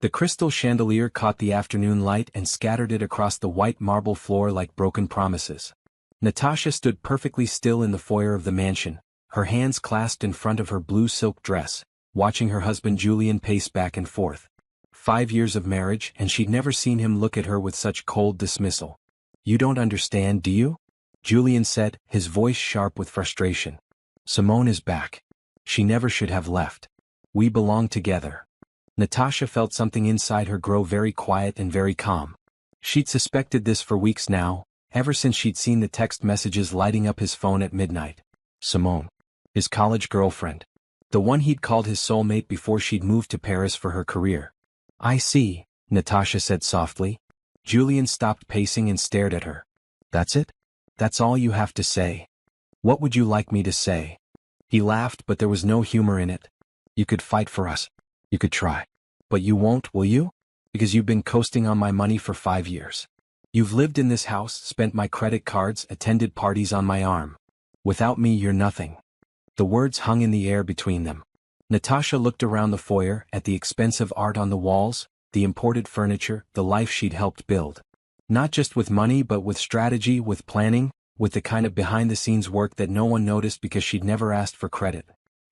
The crystal chandelier caught the afternoon light and scattered it across the white marble floor like broken promises. Natasha stood perfectly still in the foyer of the mansion, her hands clasped in front of her blue silk dress, watching her husband Julian pace back and forth. 5 years of marriage, and she'd never seen him look at her with such cold dismissal. "You don't understand, do you?" Julian said, his voice sharp with frustration. "Simone is back. She never should have left. We belong together." Natasha felt something inside her grow very quiet and very calm. She'd suspected this for weeks now, ever since she'd seen the text messages lighting up his phone at midnight. Simone. His college girlfriend. The one he'd called his soulmate before she'd moved to Paris for her career. "I see," Natasha said softly. Julian stopped pacing and stared at her. "That's it? That's all you have to say? What would you like me to say?" He laughed, but there was no humor in it. "You could fight for us. You could try. But you won't, will you? Because you've been coasting on my money for 5 years. You've lived in this house, spent my credit cards, attended parties on my arm. Without me you're nothing." The words hung in the air between them. Natasha looked around the foyer, at the expensive art on the walls, the imported furniture, the life she'd helped build. Not just with money but with strategy, with planning, with the kind of behind-the-scenes work that no one noticed because she'd never asked for credit.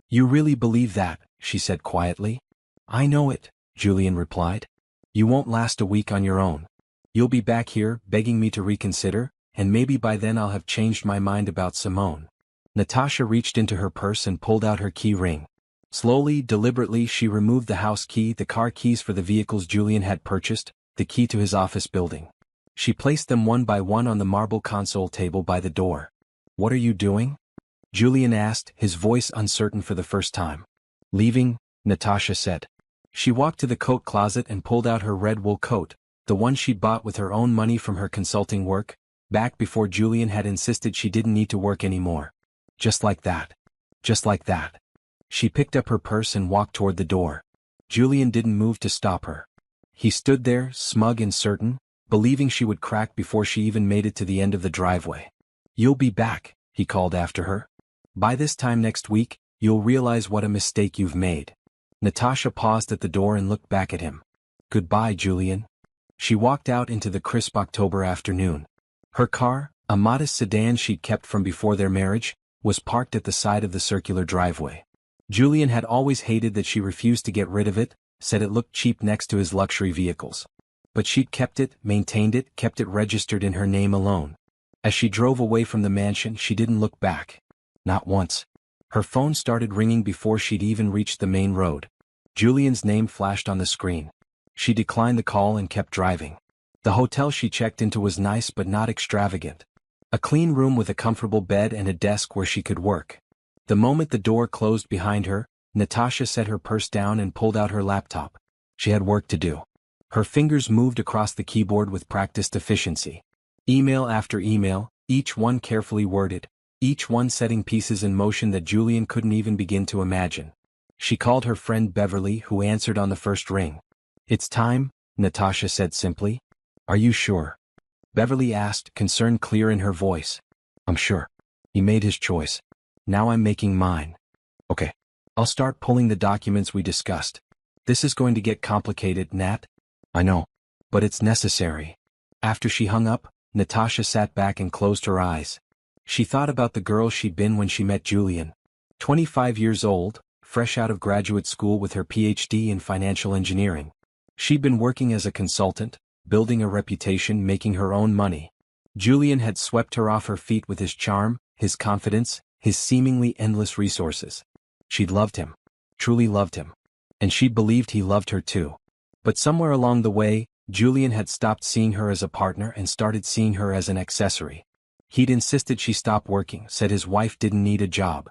"You really believe that?" she said quietly. "I know it," Julian replied. "You won't last a week on your own. You'll be back here, begging me to reconsider, and maybe by then I'll have changed my mind about Simone." Natasha reached into her purse and pulled out her key ring. Slowly, deliberately, she removed the house key, the car keys for the vehicles Julian had purchased, the key to his office building. She placed them one by one on the marble console table by the door. "What are you doing?" Julian asked, his voice uncertain for the first time. "Leaving," Natasha said. She walked to the coat closet and pulled out her red wool coat, the one she'd bought with her own money from her consulting work, back before Julian had insisted she didn't need to work anymore. Just like that. Just like that. She picked up her purse and walked toward the door. Julian didn't move to stop her. He stood there, smug and certain, believing she would crack before she even made it to the end of the driveway. "You'll be back," he called after her. "By this time next week, you'll realize what a mistake you've made." Natasha paused at the door and looked back at him. "Goodbye, Julian." She walked out into the crisp October afternoon. Her car, a modest sedan she'd kept from before their marriage, was parked at the side of the circular driveway. Julian had always hated that she refused to get rid of it, said it looked cheap next to his luxury vehicles. But she'd kept it, maintained it, kept it registered in her name alone. As she drove away from the mansion, she didn't look back. Not once. Her phone started ringing before she'd even reached the main road. Julian's name flashed on the screen. She declined the call and kept driving. The hotel she checked into was nice but not extravagant. A clean room with a comfortable bed and a desk where she could work. The moment the door closed behind her, Natasha set her purse down and pulled out her laptop. She had work to do. Her fingers moved across the keyboard with practiced efficiency. Email after email, each one carefully worded, each one setting pieces in motion that Julian couldn't even begin to imagine. She called her friend Beverly, who answered on the first ring. "It's time," Natasha said simply. "Are you sure?" Beverly asked, concern clear in her voice. "I'm sure. He made his choice. Now I'm making mine." "Okay. I'll start pulling the documents we discussed. This is going to get complicated, Nat." "I know. But it's necessary." After she hung up, Natasha sat back and closed her eyes. She thought about the girl she'd been when she met Julian. 25 years old, fresh out of graduate school with her PhD in financial engineering. She'd been working as a consultant, building a reputation, making her own money. Julian had swept her off her feet with his charm, his confidence, his seemingly endless resources. She'd loved him. Truly loved him. And she believed he loved her too. But somewhere along the way, Julian had stopped seeing her as a partner and started seeing her as an accessory. He'd insisted she stop working, said his wife didn't need a job.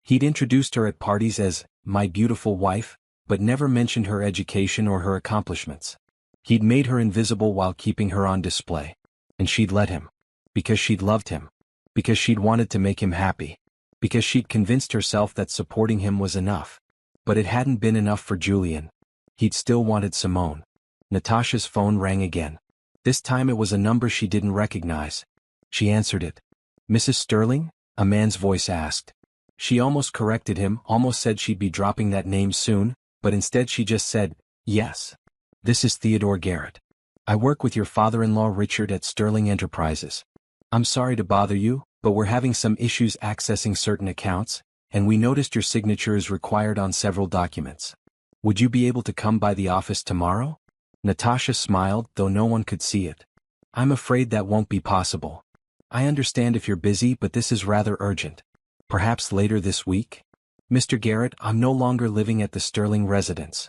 He'd introduced her at parties as, "my beautiful wife," but never mentioned her education or her accomplishments. He'd made her invisible while keeping her on display. And she'd let him. Because she'd loved him. Because she'd wanted to make him happy. Because she'd convinced herself that supporting him was enough. But it hadn't been enough for Julian. He'd still wanted Simone. Natasha's phone rang again. This time it was a number she didn't recognize. She answered it. "Mrs. Sterling?" a man's voice asked. She almost corrected him, almost said she'd be dropping that name soon, but instead she just said, "Yes." This is Theodore Garrett. I work with your father-in-law Richard at Sterling Enterprises. I'm sorry to bother you, but we're having some issues accessing certain accounts, and we noticed your signature is required on several documents. Would you be able to come by the office tomorrow? Natasha smiled, though no one could see it. I'm afraid that won't be possible. I understand if you're busy, but this is rather urgent. Perhaps later this week? Mr. Garrett, I'm no longer living at the Sterling residence.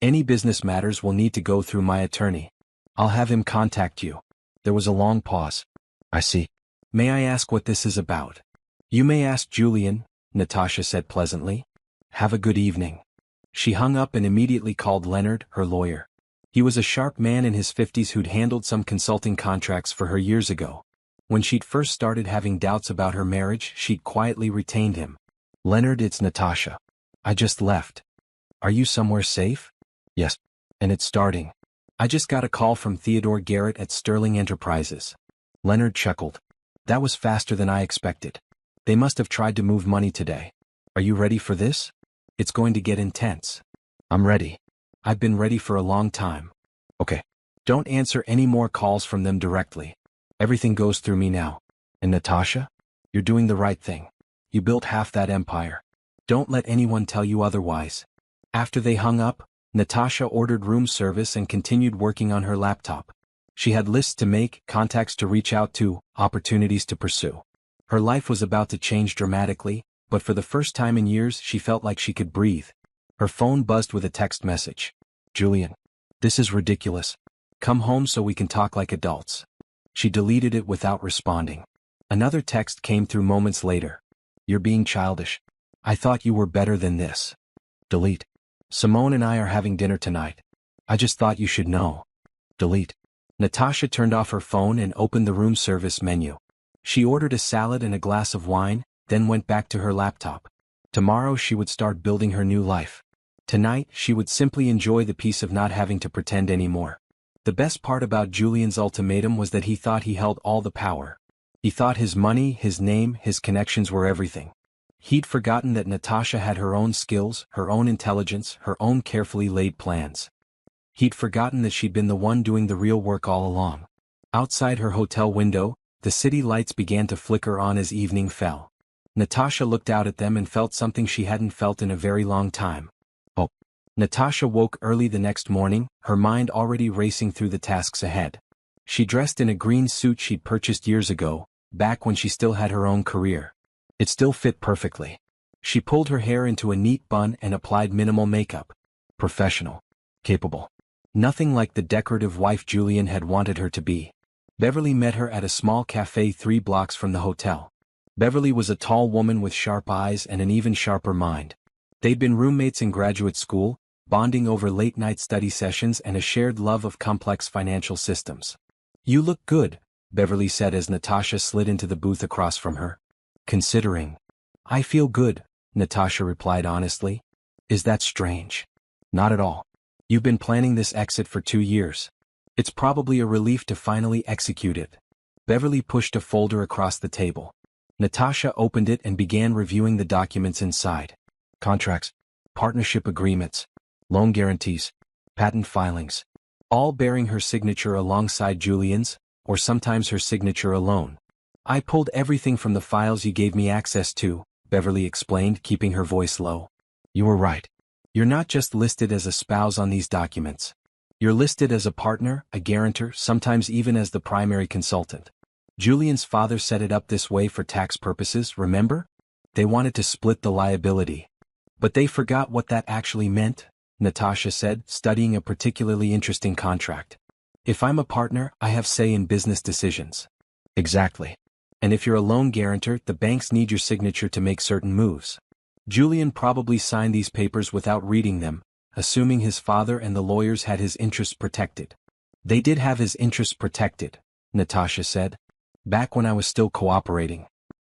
Any business matters will need to go through my attorney. I'll have him contact you. There was a long pause. I see. May I ask what this is about? You may ask Julian, Natasha said pleasantly. Have a good evening. She hung up and immediately called Leonard, her lawyer. He was a sharp man in his 50s who'd handled some consulting contracts for her years ago. When she'd first started having doubts about her marriage, she'd quietly retained him. Leonard, it's Natasha. I just left. Are you somewhere safe? Yes. And it's starting. I just got a call from Theodore Garrett at Sterling Enterprises. Leonard chuckled. That was faster than I expected. They must have tried to move money today. Are you ready for this? It's going to get intense. I'm ready. I've been ready for a long time. Okay. Don't answer any more calls from them directly. Everything goes through me now. And Natasha? You're doing the right thing. You built half that empire. Don't let anyone tell you otherwise. After they hung up, Natasha ordered room service and continued working on her laptop. She had lists to make, contacts to reach out to, opportunities to pursue. Her life was about to change dramatically, but for the first time in years she felt like she could breathe. Her phone buzzed with a text message. Julian. This is ridiculous. Come home so we can talk like adults. She deleted it without responding. Another text came through moments later. You're being childish. I thought you were better than this. Delete. Simone and I are having dinner tonight. I just thought you should know. Delete. Natasha turned off her phone and opened the room service menu. She ordered a salad and a glass of wine, then went back to her laptop. Tomorrow she would start building her new life. Tonight she would simply enjoy the peace of not having to pretend anymore. The best part about Julian's ultimatum was that he thought he held all the power. He thought his money, his name, his connections were everything. He'd forgotten that Natasha had her own skills, her own intelligence, her own carefully laid plans. He'd forgotten that she'd been the one doing the real work all along. Outside her hotel window, the city lights began to flicker on as evening fell. Natasha looked out at them and felt something she hadn't felt in a very long time. Oh. Natasha woke early the next morning, her mind already racing through the tasks ahead. She dressed in a green suit she'd purchased years ago, back when she still had her own career. It still fit perfectly. She pulled her hair into a neat bun and applied minimal makeup. Professional. Capable. Nothing like the decorative wife Julian had wanted her to be. Beverly met her at a small cafe 3 blocks from the hotel. Beverly was a tall woman with sharp eyes and an even sharper mind. They'd been roommates in graduate school, bonding over late-night study sessions and a shared love of complex financial systems. You look good, Beverly said as Natasha slid into the booth across from her. Considering. I feel good, Natasha replied honestly. Is that strange? Not at all. You've been planning this exit for 2 years. It's probably a relief to finally execute it. Beverly pushed a folder across the table. Natasha opened it and began reviewing the documents inside. Contracts, partnership agreements, loan guarantees, patent filings, all bearing her signature alongside Julian's, or sometimes her signature alone. I pulled everything from the files you gave me access to, Beverly explained, keeping her voice low. You were right. You're not just listed as a spouse on these documents. You're listed as a partner, a guarantor, sometimes even as the primary consultant. Julian's father set it up this way for tax purposes, remember? They wanted to split the liability. But they forgot what that actually meant, Natasha said, studying a particularly interesting contract. If I'm a partner, I have say in business decisions. Exactly. And if you're a loan guarantor, the banks need your signature to make certain moves. Julian probably signed these papers without reading them, assuming his father and the lawyers had his interests protected. They did have his interests protected, Natasha said. Back when I was still cooperating.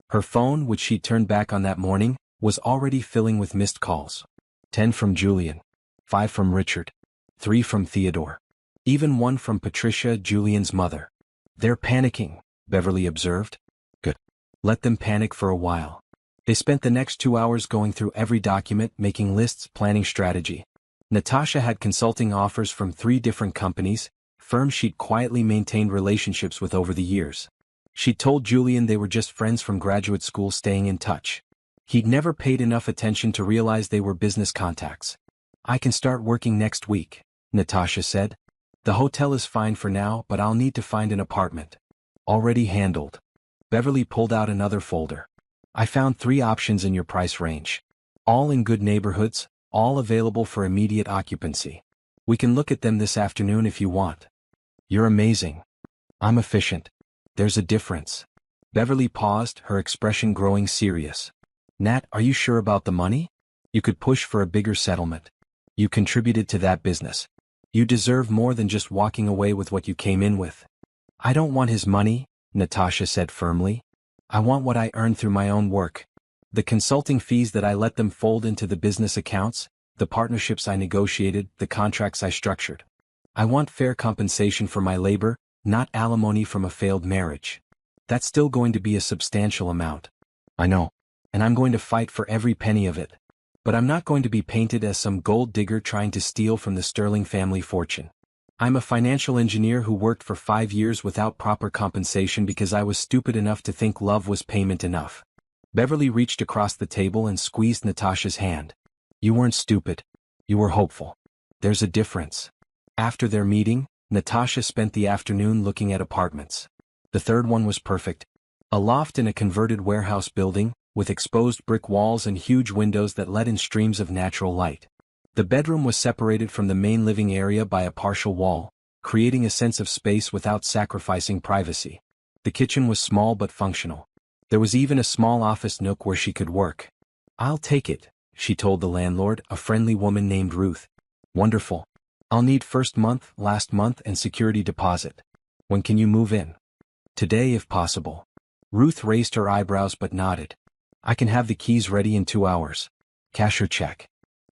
Her phone, which she'd turned back on that morning, was already filling with missed calls. 10 from Julian. 5 from Richard. 3 from Theodore. Even 1 from Patricia, Julian's mother. They're panicking, Beverly observed. Good. Let them panic for a while. They spent the next 2 hours going through every document, making lists, planning strategy. Natasha had consulting offers from 3 different companies, firms she'd quietly maintained relationships with over the years. She'd told Julian they were just friends from graduate school staying in touch. He'd never paid enough attention to realize they were business contacts. "I can start working next week," Natasha said. "The hotel is fine for now, but I'll need to find an apartment." "Already handled." Beverly pulled out another folder. "I found 3 options in your price range. All in good neighborhoods, all available for immediate occupancy. We can look at them this afternoon if you want." "You're amazing." "I'm efficient." "There's a difference." Beverly paused, her expression growing serious. "Nat, are you sure about the money? You could push for a bigger settlement. You contributed to that business. You deserve more than just walking away with what you came in with." "I don't want his money," Natasha said firmly. "I want what I earned through my own work. The consulting fees that I let them fold into the business accounts, the partnerships I negotiated, the contracts I structured. I want fair compensation for my labor, not alimony from a failed marriage. That's still going to be a substantial amount." "I know. And I'm going to fight for every penny of it. But I'm not going to be painted as some gold digger trying to steal from the Sterling family fortune. I'm a financial engineer who worked for 5 years without proper compensation because I was stupid enough to think love was payment enough." Beverly reached across the table and squeezed Natasha's hand. "You weren't stupid. You were hopeful. There's a difference." After their meeting, Natasha spent the afternoon looking at apartments. The third one was perfect. A loft in a converted warehouse building, with exposed brick walls and huge windows that let in streams of natural light. The bedroom was separated from the main living area by a partial wall, creating a sense of space without sacrificing privacy. The kitchen was small but functional. There was even a small office nook where she could work. "I'll take it," she told the landlord, a friendly woman named Ruth. "Wonderful. I'll need first month, last month, and security deposit. When can you move in?" "Today if possible." Ruth raised her eyebrows but nodded. "I can have the keys ready in 2 hours. Cash or check?"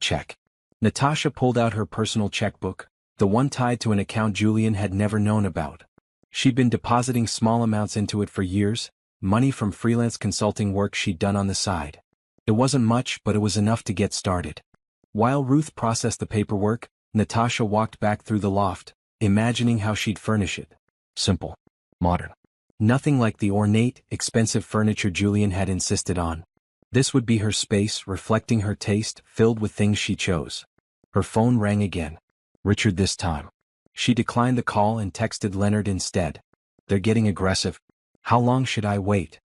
"Check." Natasha pulled out her personal checkbook, the one tied to an account Julian had never known about. She'd been depositing small amounts into it for years, money from freelance consulting work she'd done on the side. It wasn't much, but it was enough to get started. While Ruth processed the paperwork, Natasha walked back through the loft, imagining how she'd furnish it. Simple. Modern. Nothing like the ornate, expensive furniture Julian had insisted on. This would be her space, reflecting her taste, filled with things she chose. Her phone rang again. Richard this time. She declined the call and texted Leonard instead. "They're getting aggressive. How long should I wait?"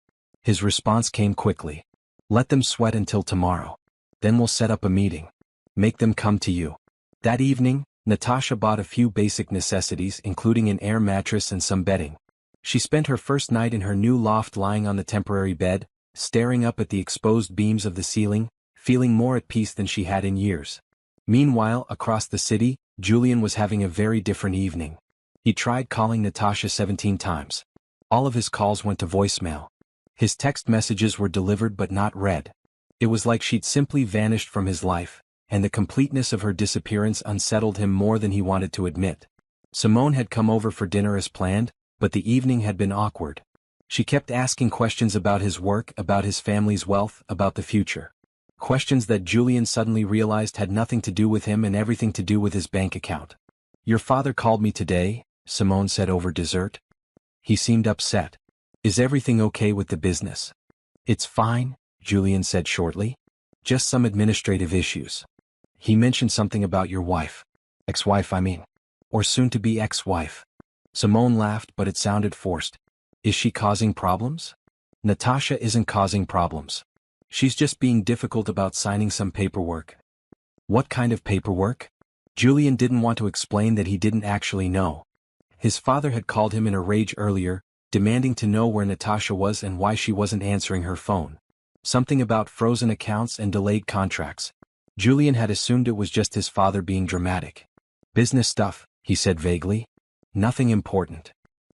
His response came quickly. "Let them sweat until tomorrow. Then we'll set up a meeting. Make them come to you." That evening, Natasha bought a few basic necessities, including an air mattress and some bedding. She spent her first night in her new loft lying on the temporary bed, staring up at the exposed beams of the ceiling, feeling more at peace than she had in years. Meanwhile, across the city, Julian was having a very different evening. He tried calling Natasha 17 times. All of his calls went to voicemail. His text messages were delivered but not read. It was like she'd simply vanished from his life, and the completeness of her disappearance unsettled him more than he wanted to admit. Simone had come over for dinner as planned, but the evening had been awkward. She kept asking questions about his work, about his family's wealth, about the future. Questions that Julian suddenly realized had nothing to do with him and everything to do with his bank account. "Your father called me today," Simone said over dessert. He seemed upset. "Is everything okay with the business?" "It's fine," Julian said shortly. "Just some administrative issues." "He mentioned something about your wife. Ex-wife, I mean. Or soon-to-be ex-wife." Simone laughed, but it sounded forced. "Is she causing problems?" "Natasha isn't causing problems. She's just being difficult about signing some paperwork." "What kind of paperwork?" Julian didn't want to explain that he didn't actually know. His father had called him in a rage earlier, demanding to know where Natasha was and why she wasn't answering her phone. Something about frozen accounts and delayed contracts. Julian had assumed it was just his father being dramatic. "Business stuff," he said vaguely. "Nothing important."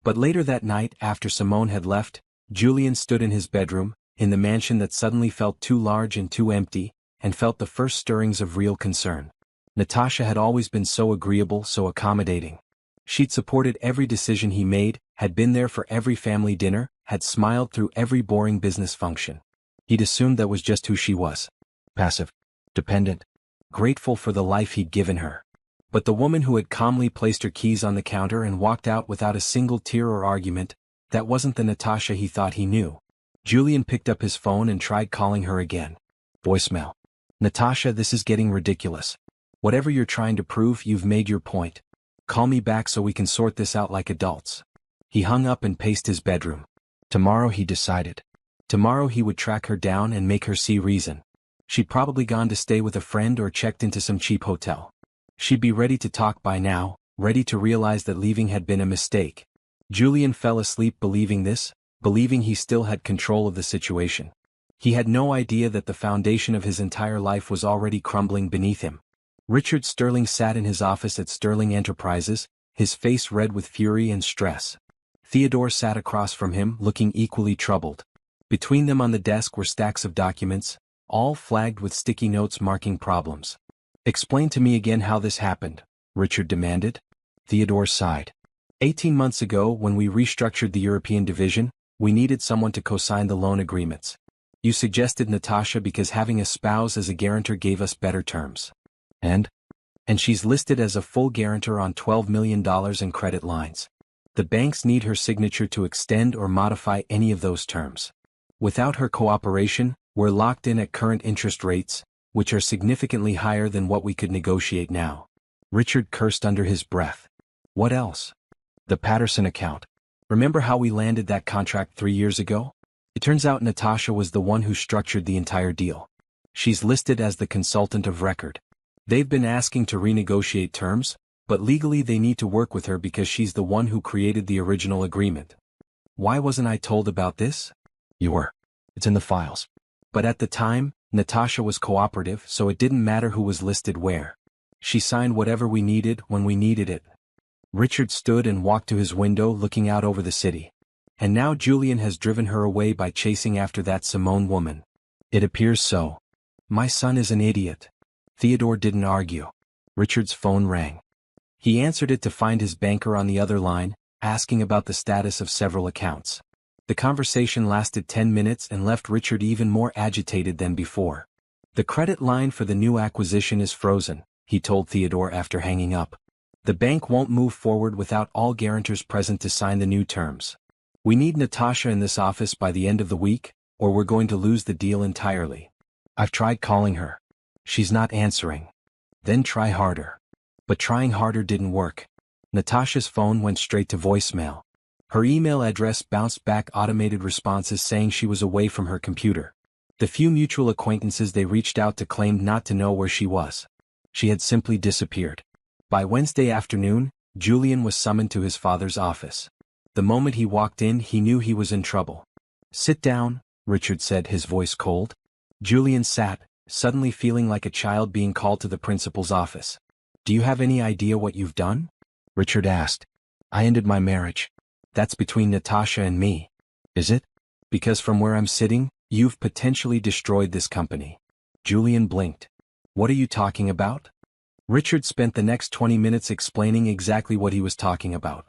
But later that night, after Simone had left, Julian stood in his bedroom, in the mansion that suddenly felt too large and too empty, and felt the first stirrings of real concern. Natasha had always been so agreeable, so accommodating. She'd supported every decision he made, had been there for every family dinner, had smiled through every boring business function. He'd assumed that was just who she was. Passive. Dependent. grateful for the life he'd given her. But the woman who had calmly placed her keys on the counter and walked out without a single tear or argument, that wasn't the Natasha he thought he knew. Julian picked up his phone and tried calling her again. Voicemail. Natasha, this is getting ridiculous. Whatever you're trying to prove, you've made your point. Call me back so we can sort this out like adults. He hung up and paced his bedroom. Tomorrow, he decided. Tomorrow he would track her down and make her see reason. She'd probably gone to stay with a friend or checked into some cheap hotel. She'd be ready to talk by now, ready to realize that leaving had been a mistake. Julian fell asleep believing this, believing he still had control of the situation. He had no idea that the foundation of his entire life was already crumbling beneath him. Richard Sterling sat in his office at Sterling Enterprises, his face red with fury and stress. Theodore sat across from him, looking equally troubled. Between them on the desk were stacks of documents, all flagged with sticky notes marking problems. Explain to me again how this happened, Richard demanded. Theodore sighed. 18 months ago, when we restructured the European division, we needed someone to co-sign the loan agreements. You suggested Natasha because having a spouse as a guarantor gave us better terms. And she's listed as a full guarantor on $12 million in credit lines. The banks need her signature to extend or modify any of those terms. Without her cooperation, we're locked in at current interest rates, which are significantly higher than what we could negotiate now. Richard cursed under his breath. What else? The Patterson account. Remember how we landed that contract 3 years ago? It turns out Natasha was the one who structured the entire deal. She's listed as the consultant of record. They've been asking to renegotiate terms, but legally they need to work with her because she's the one who created the original agreement. Why wasn't I told about this? You were. It's in the files. But at the time, Natasha was cooperative, so it didn't matter who was listed where. She signed whatever we needed when we needed it. Richard stood and walked to his window looking out over the city. And now Julian has driven her away by chasing after that Simone woman. It appears so. My son is an idiot. Theodore didn't argue. Richard's phone rang. He answered it to find his banker on the other line, asking about the status of several accounts. The conversation lasted 10 minutes and left Richard even more agitated than before. The credit line for the new acquisition is frozen, he told Theodore after hanging up. The bank won't move forward without all guarantors present to sign the new terms. We need Natasha in this office by the end of the week, or we're going to lose the deal entirely. I've tried calling her. She's not answering. Then try harder. But trying harder didn't work. Natasha's phone went straight to voicemail. Her email address bounced back automated responses saying she was away from her computer. The few mutual acquaintances they reached out to claimed not to know where she was. She had simply disappeared. By Wednesday afternoon, Julian was summoned to his father's office. The moment he walked in, he knew he was in trouble. Sit down, Richard said, his voice cold. Julian sat, suddenly feeling like a child being called to the principal's office. Do you have any idea what you've done? Richard asked. I ended my marriage. That's between Natasha and me. Is it? Because from where I'm sitting, you've potentially destroyed this company. Julian blinked. What are you talking about? Richard spent the next 20 minutes explaining exactly what he was talking about.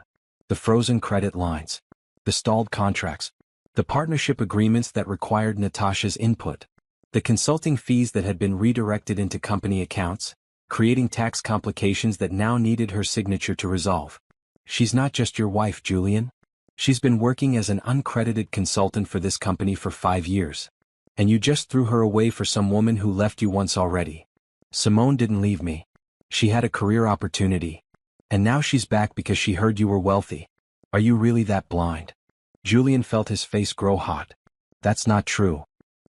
The frozen credit lines. The stalled contracts. The partnership agreements that required Natasha's input. The consulting fees that had been redirected into company accounts, creating tax complications that now needed her signature to resolve. She's not just your wife, Julian. She's been working as an uncredited consultant for this company for 5 years. And you just threw her away for some woman who left you once already. Simone didn't leave me. She had a career opportunity. And now she's back because she heard you were wealthy. Are you really that blind? Julian felt his face grow hot. That's not true.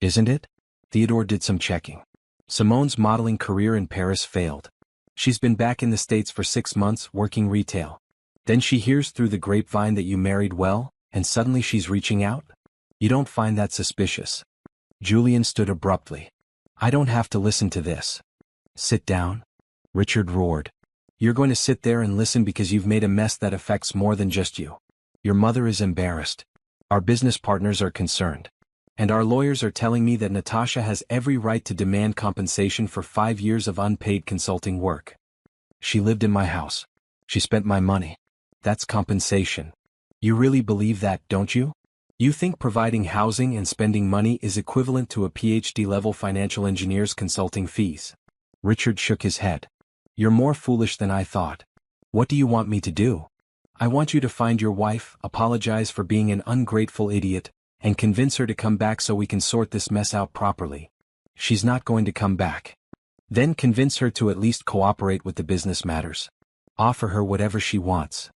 Isn't it? Theodore did some checking. Simone's modeling career in Paris failed. She's been back in the States for 6 months working retail. Then she hears through the grapevine that you married well, and suddenly she's reaching out? You don't find that suspicious? Julian stood abruptly. I don't have to listen to this. Sit down. Richard roared. You're going to sit there and listen because you've made a mess that affects more than just you. Your mother is embarrassed. Our business partners are concerned. And our lawyers are telling me that Natasha has every right to demand compensation for 5 years of unpaid consulting work. She lived in my house. She spent my money. That's compensation. You really believe that, don't you? You think providing housing and spending money is equivalent to a PhD-level financial engineer's consulting fees? Richard shook his head. You're more foolish than I thought. What do you want me to do? I want you to find your wife, apologize for being an ungrateful idiot, and convince her to come back so we can sort this mess out properly. She's not going to come back. Then convince her to at least cooperate with the business matters. Offer her whatever she wants.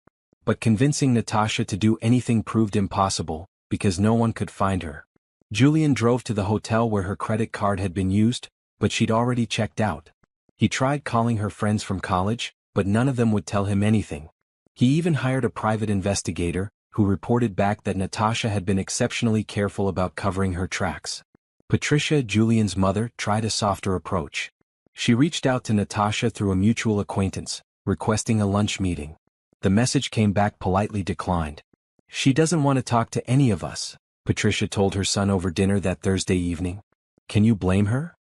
But convincing Natasha to do anything proved impossible, because no one could find her. Julian drove to the hotel where her credit card had been used, but she'd already checked out. He tried calling her friends from college, but none of them would tell him anything. He even hired a private investigator, who reported back that Natasha had been exceptionally careful about covering her tracks. Patricia, Julian's mother, tried a softer approach. She reached out to Natasha through a mutual acquaintance, requesting a lunch meeting. The message came back politely declined. She doesn't want to talk to any of us, Patricia told her son over dinner that Thursday evening. Can you blame her?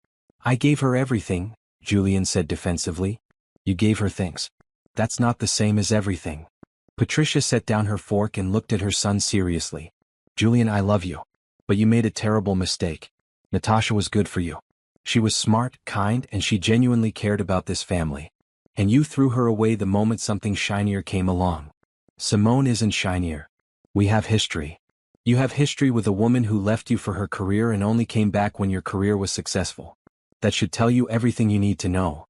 I gave her everything, Julian said defensively. You gave her things. That's not the same as everything. Patricia set down her fork and looked at her son seriously. Julian, I love you. But you made a terrible mistake. Natasha was good for you. She was smart, kind, and she genuinely cared about this family. And you threw her away the moment something shinier came along. Simone isn't shinier. We have history. You have history with a woman who left you for her career and only came back when your career was successful. That should tell you everything you need to know.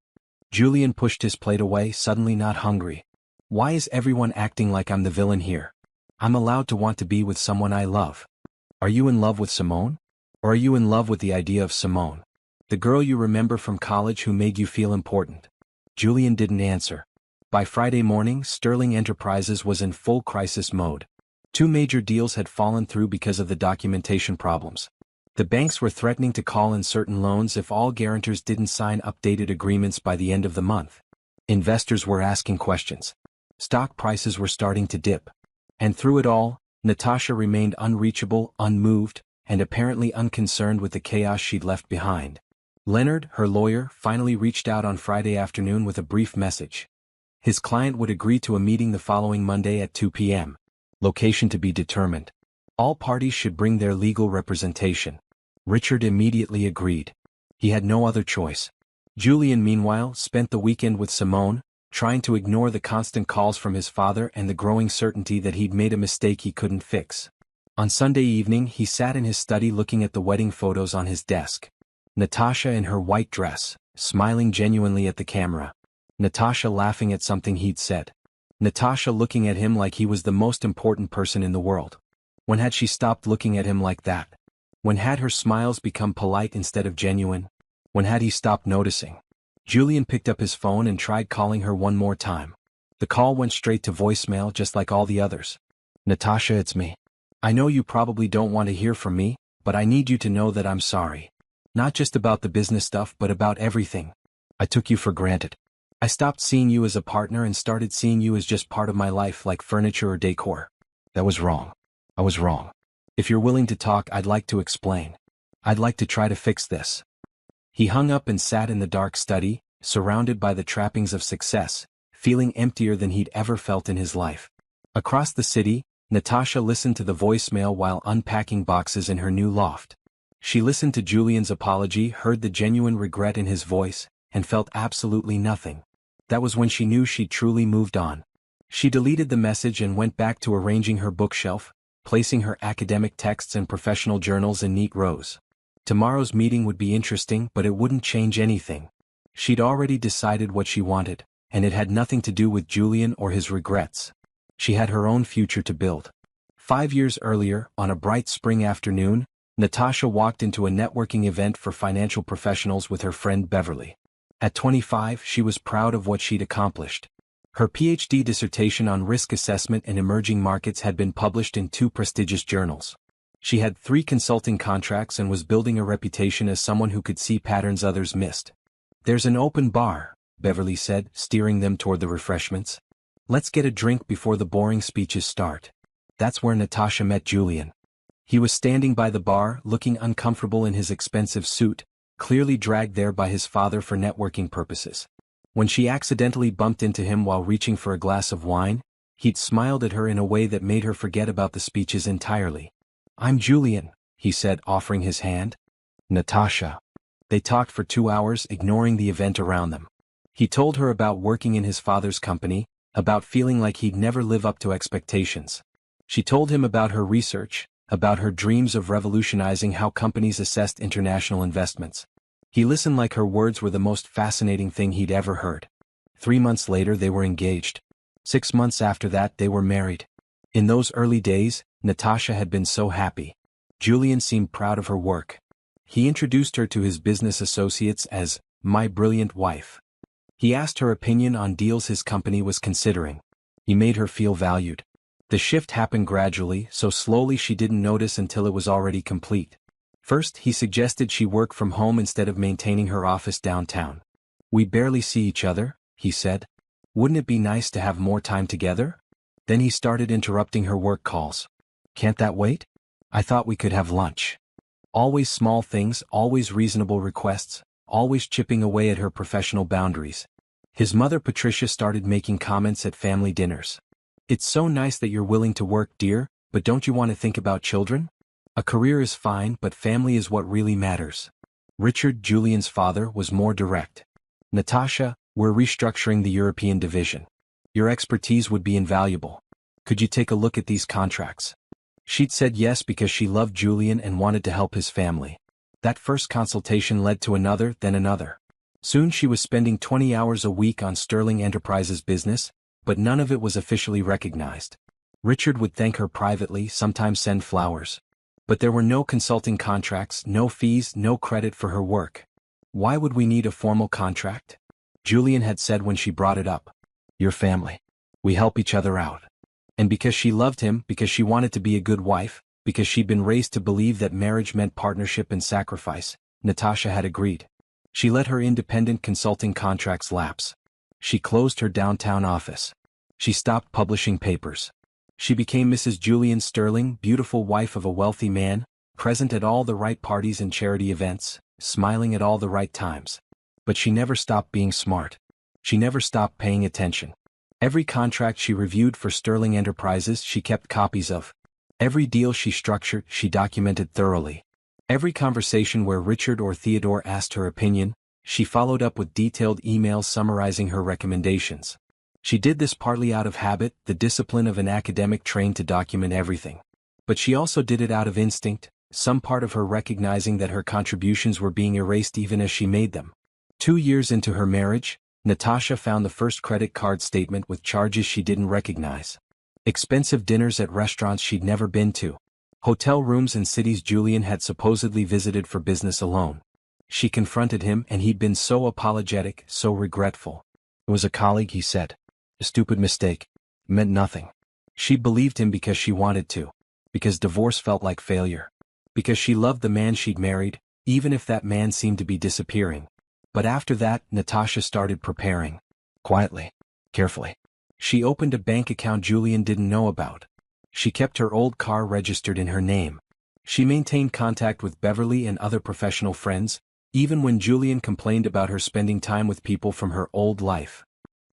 Julian pushed his plate away, suddenly not hungry. Why is everyone acting like I'm the villain here? I'm allowed to want to be with someone I love. Are you in love with Simone? Or are you in love with the idea of Simone? The girl you remember from college who made you feel important? Julian didn't answer. By Friday morning, Sterling Enterprises was in full crisis mode. 2 major deals had fallen through because of the documentation problems. The banks were threatening to call in certain loans if all guarantors didn't sign updated agreements by the end of the month. Investors were asking questions. Stock prices were starting to dip. And through it all, Natasha remained unreachable, unmoved, and apparently unconcerned with the chaos she'd left behind. Leonard, her lawyer, finally reached out on Friday afternoon with a brief message. His client would agree to a meeting the following Monday at 2 p.m. Location to be determined. All parties should bring their legal representation. Richard immediately agreed. He had no other choice. Julian, meanwhile, spent the weekend with Simone, trying to ignore the constant calls from his father and the growing certainty that he'd made a mistake he couldn't fix. On Sunday evening, he sat in his study looking at the wedding photos on his desk. Natasha in her white dress, smiling genuinely at the camera. Natasha laughing at something he'd said. Natasha looking at him like he was the most important person in the world. When had she stopped looking at him like that? When had her smiles become polite instead of genuine? When had he stopped noticing? Julian picked up his phone and tried calling her one more time. The call went straight to voicemail just like all the others. Natasha, it's me. I know you probably don't want to hear from me, but I need you to know that I'm sorry. Not just about the business stuff but about everything. I took you for granted. I stopped seeing you as a partner and started seeing you as just part of my life like furniture or decor. That was wrong. I was wrong. If you're willing to talk, I'd like to explain. I'd like to try to fix this. He hung up and sat in the dark study, surrounded by the trappings of success, feeling emptier than he'd ever felt in his life. Across the city, Natasha listened to the voicemail while unpacking boxes in her new loft. She listened to Julian's apology, heard the genuine regret in his voice, and felt absolutely nothing. That was when she knew she'd truly moved on. She deleted the message and went back to arranging her bookshelf, placing her academic texts and professional journals in neat rows. Tomorrow's meeting would be interesting, but it wouldn't change anything. She'd already decided what she wanted, and it had nothing to do with Julian or his regrets. She had her own future to build. 5 years earlier, on a bright spring afternoon, Natasha walked into a networking event for financial professionals with her friend Beverly. At 25, she was proud of what she'd accomplished. Her PhD dissertation on risk assessment in emerging markets had been published in 2 prestigious journals. She had 3 consulting contracts and was building a reputation as someone who could see patterns others missed. There's an open bar, Beverly said, steering them toward the refreshments. Let's get a drink before the boring speeches start. That's where Natasha met Julian. He was standing by the bar, looking uncomfortable in his expensive suit, clearly dragged there by his father for networking purposes. When she accidentally bumped into him while reaching for a glass of wine, he'd smiled at her in a way that made her forget about the speeches entirely. I'm Julian, he said, offering his hand. Natasha. They talked for 2 hours, ignoring the event around them. He told her about working in his father's company, about feeling like he'd never live up to expectations. She told him about her research, about her dreams of revolutionizing how companies assessed international investments. He listened like her words were the most fascinating thing he'd ever heard. 3 months later they were engaged. 6 months after that they were married. In those early days, Natasha had been so happy. Julian seemed proud of her work. He introduced her to his business associates as "my brilliant wife." He asked her opinion on deals his company was considering. He made her feel valued. The shift happened gradually, so slowly she didn't notice until it was already complete. First, he suggested she work from home instead of maintaining her office downtown. "We barely see each other," he said. "Wouldn't it be nice to have more time together?" Then he started interrupting her work calls. "Can't that wait? I thought we could have lunch." Always small things, always reasonable requests, always chipping away at her professional boundaries. His mother Patricia started making comments at family dinners. "It's so nice that you're willing to work, dear, but don't you want to think about children? A career is fine, but family is what really matters." Richard, Julian's father, was more direct. "Natasha, we're restructuring the European division. Your expertise would be invaluable. Could you take a look at these contracts?" She'd said yes because she loved Julian and wanted to help his family. That first consultation led to another, then another. Soon she was spending 20 hours a week on Sterling Enterprises business, but none of it was officially recognized. Richard would thank her privately, sometimes send flowers. But there were no consulting contracts, no fees, no credit for her work. "Why would we need a formal contract?" Julian had said when she brought it up. "Your family. We help each other out." And because she loved him, because she wanted to be a good wife, because she'd been raised to believe that marriage meant partnership and sacrifice, Natasha had agreed. She let her independent consulting contracts lapse. She closed her downtown office. She stopped publishing papers. She became Mrs. Julian Sterling, beautiful wife of a wealthy man, present at all the right parties and charity events, smiling at all the right times. But she never stopped being smart. She never stopped paying attention. Every contract she reviewed for Sterling Enterprises she kept copies of. Every deal she structured she documented thoroughly. Every conversation where Richard or Theodore asked her opinion, she followed up with detailed emails summarizing her recommendations. She did this partly out of habit, the discipline of an academic trained to document everything. But she also did it out of instinct, some part of her recognizing that her contributions were being erased even as she made them. 2 years into her marriage, Natasha found the first credit card statement with charges she didn't recognize. Expensive dinners at restaurants she'd never been to. Hotel rooms in cities Julian had supposedly visited for business alone. She confronted him and he'd been so apologetic, so regretful. "It was a colleague," he said. "A stupid mistake. It meant nothing." She believed him because she wanted to. Because divorce felt like failure. Because she loved the man she'd married, even if that man seemed to be disappearing. But after that, Natasha started preparing. Quietly. Carefully. She opened a bank account Julian didn't know about. She kept her old car registered in her name. She maintained contact with Beverly and other professional friends, even when Julian complained about her spending time with people from her old life.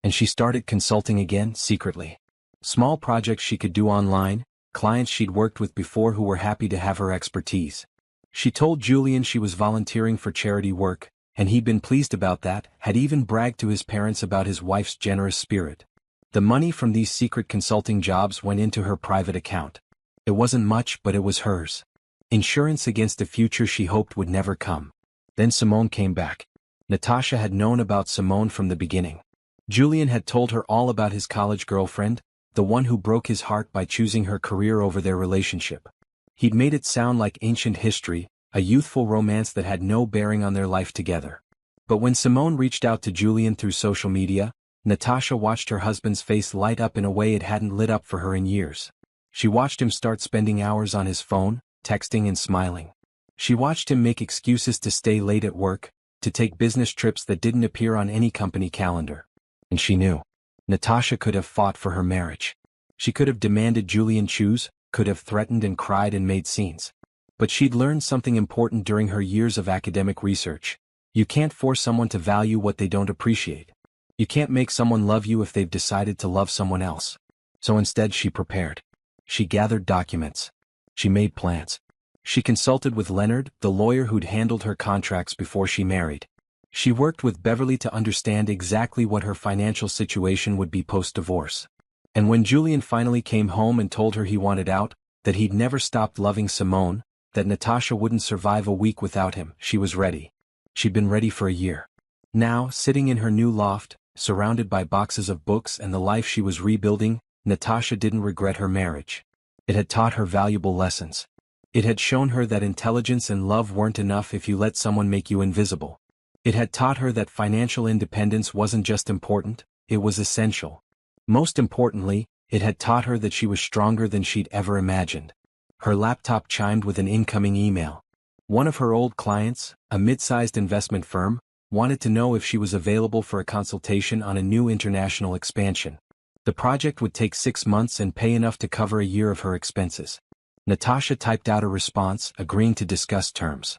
And she started consulting again, secretly. Small projects she could do online, clients she'd worked with before who were happy to have her expertise. She told Julian she was volunteering for charity work, and he'd been pleased about that, had even bragged to his parents about his wife's generous spirit. The money from these secret consulting jobs went into her private account. It wasn't much, but it was hers. Insurance against a future she hoped would never come. Then Simone came back. Natasha had known about Simone from the beginning. Julian had told her all about his college girlfriend, the one who broke his heart by choosing her career over their relationship. He'd made it sound like ancient history, a youthful romance that had no bearing on their life together. But when Simone reached out to Julian through social media, Natasha watched her husband's face light up in a way it hadn't lit up for her in years. She watched him start spending hours on his phone, texting and smiling. She watched him make excuses to stay late at work, to take business trips that didn't appear on any company calendar. And she knew. Natasha could have fought for her marriage. She could have demanded Julian choose, could have threatened and cried and made scenes. But she'd learned something important during her years of academic research. You can't force someone to value what they don't appreciate. You can't make someone love you if they've decided to love someone else. So instead she prepared. She gathered documents. She made plans. She consulted with Leonard, the lawyer who'd handled her contracts before she married. She worked with Beverly to understand exactly what her financial situation would be post-divorce. And when Julian finally came home and told her he wanted out, that he'd never stopped loving Simone, that Natasha wouldn't survive a week without him, she was ready. She'd been ready for a year. Now, sitting in her new loft, surrounded by boxes of books and the life she was rebuilding, Natasha didn't regret her marriage. It had taught her valuable lessons. It had shown her that intelligence and love weren't enough if you let someone make you invisible. It had taught her that financial independence wasn't just important, it was essential. Most importantly, it had taught her that she was stronger than she'd ever imagined. Her laptop chimed with an incoming email. One of her old clients, a mid-sized investment firm, wanted to know if she was available for a consultation on a new international expansion. The project would take 6 months and pay enough to cover a year of her expenses. Natasha typed out a response, agreeing to discuss terms.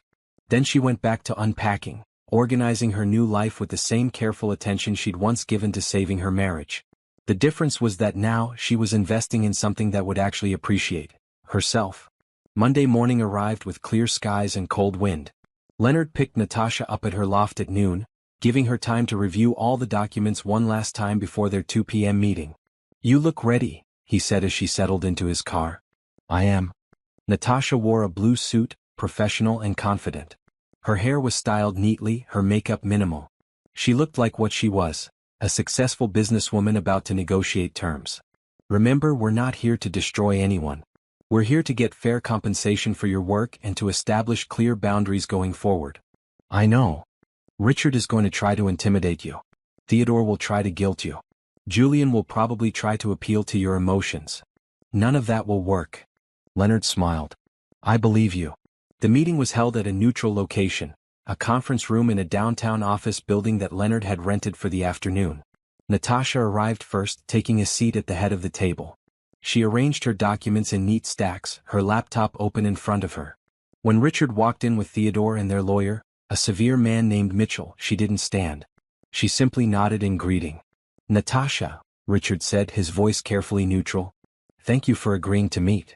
Then she went back to unpacking, organizing her new life with the same careful attention she'd once given to saving her marriage. The difference was that now she was investing in something that would actually appreciate herself. Monday morning arrived with clear skies and cold wind. Leonard picked Natasha up at her loft at noon, giving her time to review all the documents one last time before their 2 p.m. meeting. "You look ready," he said as she settled into his car. "I am." Natasha wore a blue suit, professional and confident. Her hair was styled neatly, her makeup minimal. She looked like what she was, a successful businesswoman about to negotiate terms. "Remember, we're not here to destroy anyone. We're here to get fair compensation for your work and to establish clear boundaries going forward." "I know. Richard is going to try to intimidate you. Theodore will try to guilt you. Julian will probably try to appeal to your emotions. None of that will work." Leonard smiled. "I believe you." The meeting was held at a neutral location, a conference room in a downtown office building that Leonard had rented for the afternoon. Natasha arrived first, taking a seat at the head of the table. She arranged her documents in neat stacks, her laptop open in front of her. When Richard walked in with Theodore and their lawyer, a severe man named Mitchell, she didn't stand. She simply nodded in greeting. "Natasha," Richard said, his voice carefully neutral. "Thank you for agreeing to meet."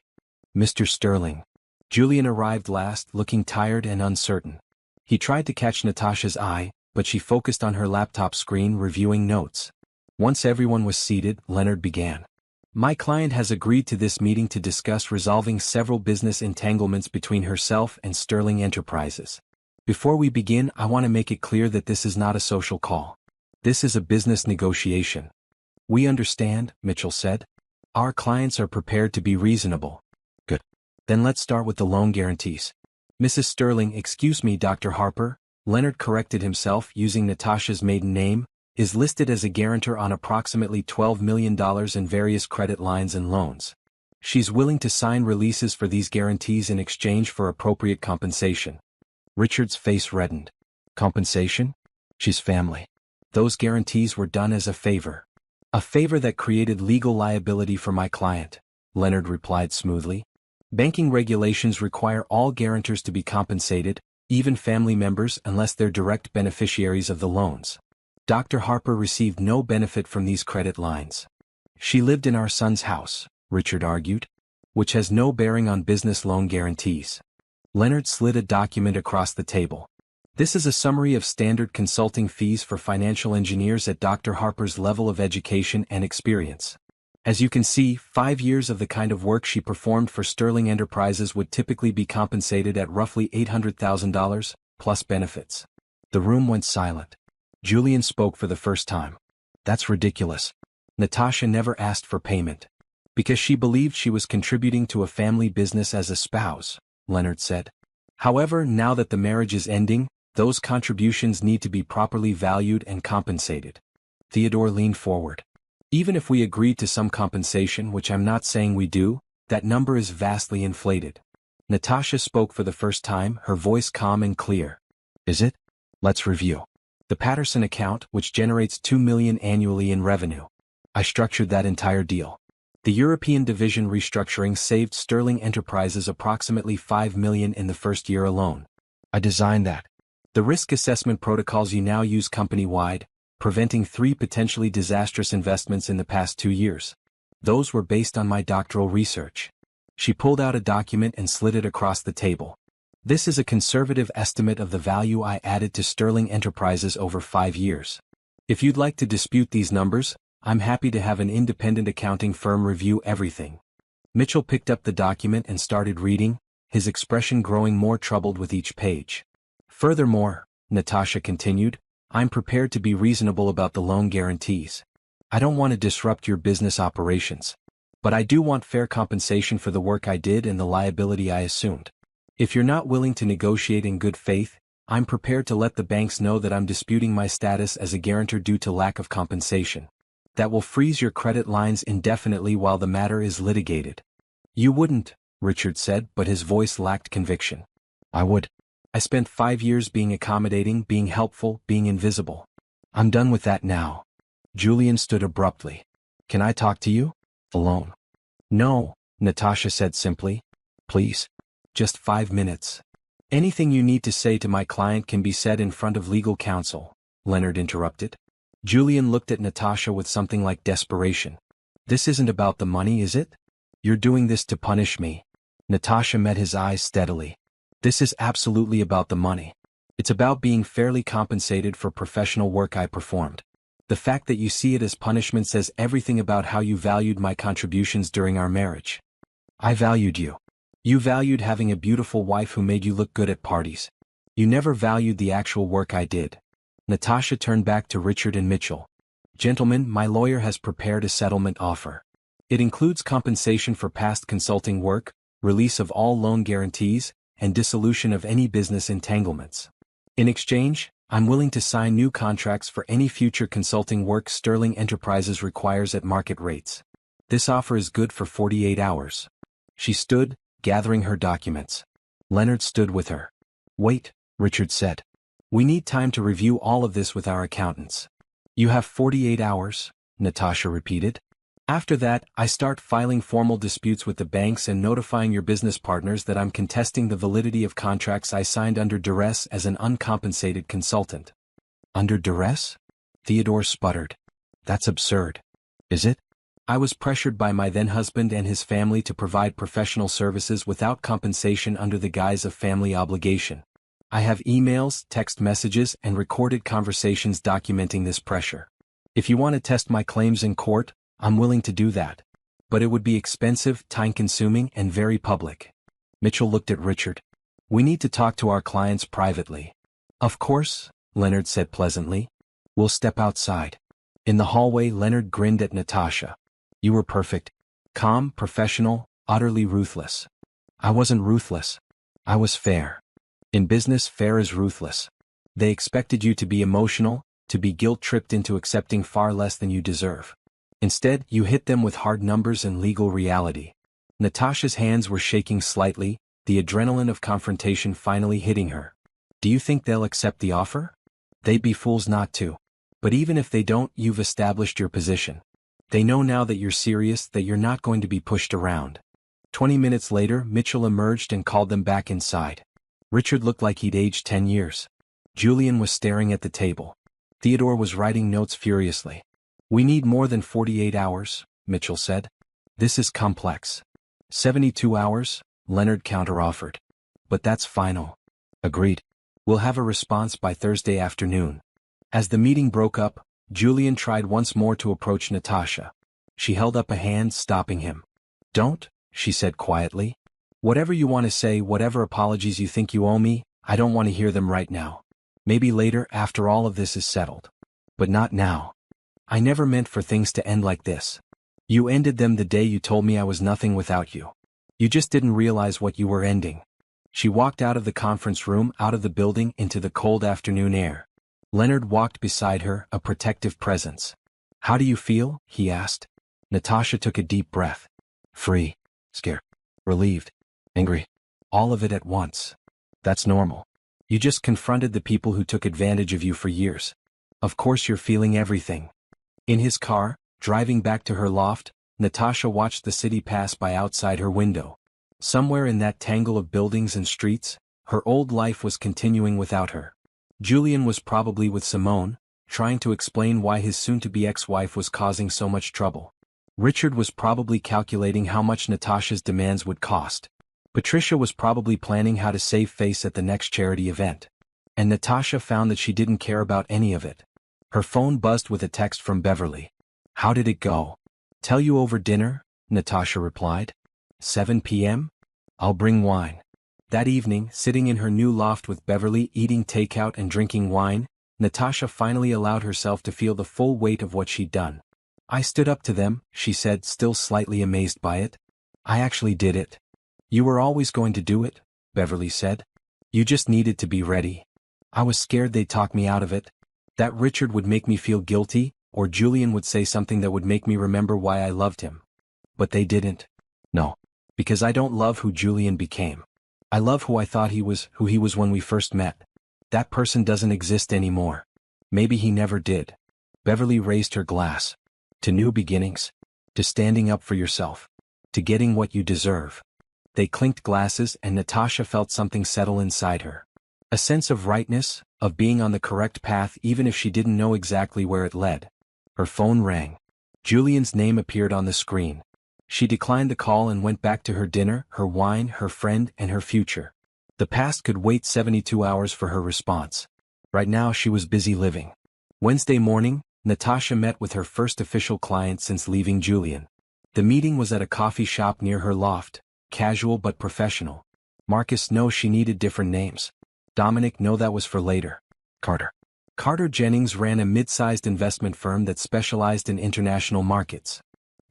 "Mr. Sterling." Julian arrived last, looking tired and uncertain. He tried to catch Natasha's eye, but she focused on her laptop screen, reviewing notes. Once everyone was seated, Leonard began. "My client has agreed to this meeting to discuss resolving several business entanglements between herself and Sterling Enterprises. Before we begin, I want to make it clear that this is not a social call. This is a business negotiation." "We understand," Mitchell said. "Our clients are prepared to be reasonable." "Good. Then let's start with the loan guarantees." "Mrs. Sterling, excuse me, Dr. Harper," Leonard corrected himself, using Natasha's maiden name, "is listed as a guarantor on approximately $12 million in various credit lines and loans. She's willing to sign releases for these guarantees in exchange for appropriate compensation." Richard's face reddened. "Compensation? She's family. Those guarantees were done as a favor." "A favor that created legal liability for my client," Leonard replied smoothly. "Banking regulations require all guarantors to be compensated, even family members, unless they're direct beneficiaries of the loans. Dr. Harper received no benefit from these credit lines. She lived in our son's house," Richard argued, "which has no bearing on business loan guarantees." Leonard slid a document across the table. "This is a summary of standard consulting fees for financial engineers at Dr. Harper's level of education and experience. As you can see, 5 years of the kind of work she performed for Sterling Enterprises would typically be compensated at roughly $800,000, plus benefits." The room went silent. Julian spoke for the first time. "That's ridiculous. Natasha never asked for payment. Because she believed she was contributing to a family business as a spouse," Leonard said. "However, now that the marriage is ending, those contributions need to be properly valued and compensated." Theodore leaned forward. "Even if we agreed to some compensation, which I'm not saying we do, that number is vastly inflated." Natasha spoke for the first time, her voice calm and clear. "Is it? Let's review. The Patterson account, which generates $2 million annually in revenue. I structured that entire deal. The European division restructuring saved Sterling Enterprises approximately $5 million in the first year alone. I designed that. The risk assessment protocols you now use company-wide, preventing 3 potentially disastrous investments in the past 2 years. Those were based on my doctoral research." She pulled out a document and slid it across the table. This is a conservative estimate of the value I added to Sterling Enterprises over 5 years. If you'd like to dispute these numbers, I'm happy to have an independent accounting firm review everything. Mitchell picked up the document and started reading, his expression growing more troubled with each page. Furthermore, Natasha continued, I'm prepared to be reasonable about the loan guarantees. I don't want to disrupt your business operations. But I do want fair compensation for the work I did and the liability I assumed. If you're not willing to negotiate in good faith, I'm prepared to let the banks know that I'm disputing my status as a guarantor due to lack of compensation. That will freeze your credit lines indefinitely while the matter is litigated. You wouldn't, Richard said, but his voice lacked conviction. I would. I spent 5 years being accommodating, being helpful, being invisible. I'm done with that now. Julian stood abruptly. Can I talk to you? Alone. No, Natasha said simply. Please. Just 5 minutes. Anything you need to say to my client can be said in front of legal counsel, Leonard interrupted. Julian looked at Natasha with something like desperation. This isn't about the money, is it? You're doing this to punish me. Natasha met his eyes steadily. This is absolutely about the money. It's about being fairly compensated for professional work I performed. The fact that you see it as punishment says everything about how you valued my contributions during our marriage. I valued you. You valued having a beautiful wife who made you look good at parties. You never valued the actual work I did. Natasha turned back to Richard and Mitchell. Gentlemen, my lawyer has prepared a settlement offer. It includes compensation for past consulting work, release of all loan guarantees, and dissolution of any business entanglements. In exchange, I'm willing to sign new contracts for any future consulting work Sterling Enterprises requires at market rates. This offer is good for 48 hours. She stood, gathering her documents. Leonard stood with her. Wait, Richard said. We need time to review all of this with our accountants. You have 48 hours, Natasha repeated. After that, I start filing formal disputes with the banks and notifying your business partners that I'm contesting the validity of contracts I signed under duress as an uncompensated consultant. Under duress? Theodore sputtered. That's absurd. Is it? I was pressured by my then-husband and his family to provide professional services without compensation under the guise of family obligation. I have emails, text messages, and recorded conversations documenting this pressure. If you want to test my claims in court, I'm willing to do that. But it would be expensive, time-consuming, and very public. Mitchell looked at Richard. We need to talk to our clients privately. Of course, Leonard said pleasantly. We'll step outside. In the hallway, Leonard grinned at Natasha. You were perfect. Calm, professional, utterly ruthless. I wasn't ruthless. I was fair. In business, fair is ruthless. They expected you to be emotional, to be guilt-tripped into accepting far less than you deserve. Instead, you hit them with hard numbers and legal reality. Natasha's hands were shaking slightly, the adrenaline of confrontation finally hitting her. Do you think they'll accept the offer? They'd be fools not to. But even if they don't, you've established your position. They know now that you're serious, that you're not going to be pushed around. 20 minutes later, Mitchell emerged and called them back inside. Richard looked like he'd aged 10 years. Julian was staring at the table. Theodore was writing notes furiously. We need more than 48 hours, Mitchell said. This is complex. 72 hours, Leonard counteroffered. But that's final. Agreed. We'll have a response by Thursday afternoon. As the meeting broke up, Julian tried once more to approach Natasha. She held up a hand, stopping him. Don't, she said quietly. Whatever you want to say, whatever apologies you think you owe me, I don't want to hear them right now. Maybe later, after all of this is settled. But not now. I never meant for things to end like this. You ended them the day you told me I was nothing without you. You just didn't realize what you were ending. She walked out of the conference room, out of the building, into the cold afternoon air. Leonard walked beside her, a protective presence. How do you feel? He asked. Natasha took a deep breath. Free. Scared. Relieved. Angry. All of it at once. That's normal. You just confronted the people who took advantage of you for years. Of course you're feeling everything. In his car, driving back to her loft, Natasha watched the city pass by outside her window. Somewhere in that tangle of buildings and streets, her old life was continuing without her. Julian was probably with Simone, trying to explain why his soon-to-be ex-wife was causing so much trouble. Richard was probably calculating how much Natasha's demands would cost. Patricia was probably planning how to save face at the next charity event. And Natasha found that she didn't care about any of it. Her phone buzzed with a text from Beverly. "How did it go?" "Tell you over dinner," Natasha replied. 7 p.m.? "I'll bring wine." That evening, sitting in her new loft with Beverly eating takeout and drinking wine, Natasha finally allowed herself to feel the full weight of what she'd done. "I stood up to them," she said, still slightly amazed by it. "I actually did it." "You were always going to do it," Beverly said. "You just needed to be ready." "I was scared they'd talk me out of it. That Richard would make me feel guilty, or Julian would say something that would make me remember why I loved him. But they didn't. No. Because I don't love who Julian became. I love who I thought he was, who he was when we first met. That person doesn't exist anymore. Maybe he never did." Beverly raised her glass. "To new beginnings. To standing up for yourself. To getting what you deserve." They clinked glasses and Natasha felt something settle inside her. A sense of rightness, of being on the correct path even if she didn't know exactly where it led. Her phone rang. Julian's name appeared on the screen. She declined the call and went back to her dinner, her wine, her friend, and her future. The past could wait 72 hours for her response. Right now she was busy living. Wednesday morning, Natasha met with her first official client since leaving Julian. The meeting was at a coffee shop near her loft, casual but professional. Marcus, no, she needed different names. Dominic, no, that was for later. Carter Jennings ran a mid-sized investment firm that specialized in international markets.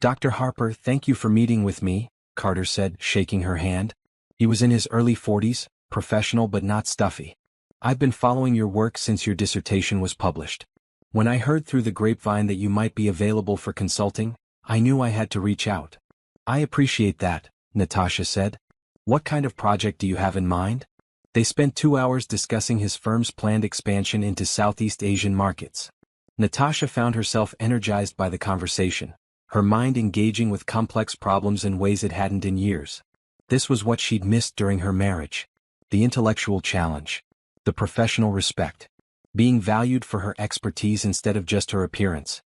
"Dr. Harper, thank you for meeting with me," Carter said, shaking her hand. He was in his early 40s, professional but not stuffy. "I've been following your work since your dissertation was published. When I heard through the grapevine that you might be available for consulting, I knew I had to reach out." "I appreciate that," Natasha said. "What kind of project do you have in mind?" They spent 2 hours discussing his firm's planned expansion into Southeast Asian markets. Natasha found herself energized by the conversation, her mind engaging with complex problems in ways it hadn't in years. This was what she'd missed during her marriage. The intellectual challenge. The professional respect. Being valued for her expertise instead of just her appearance.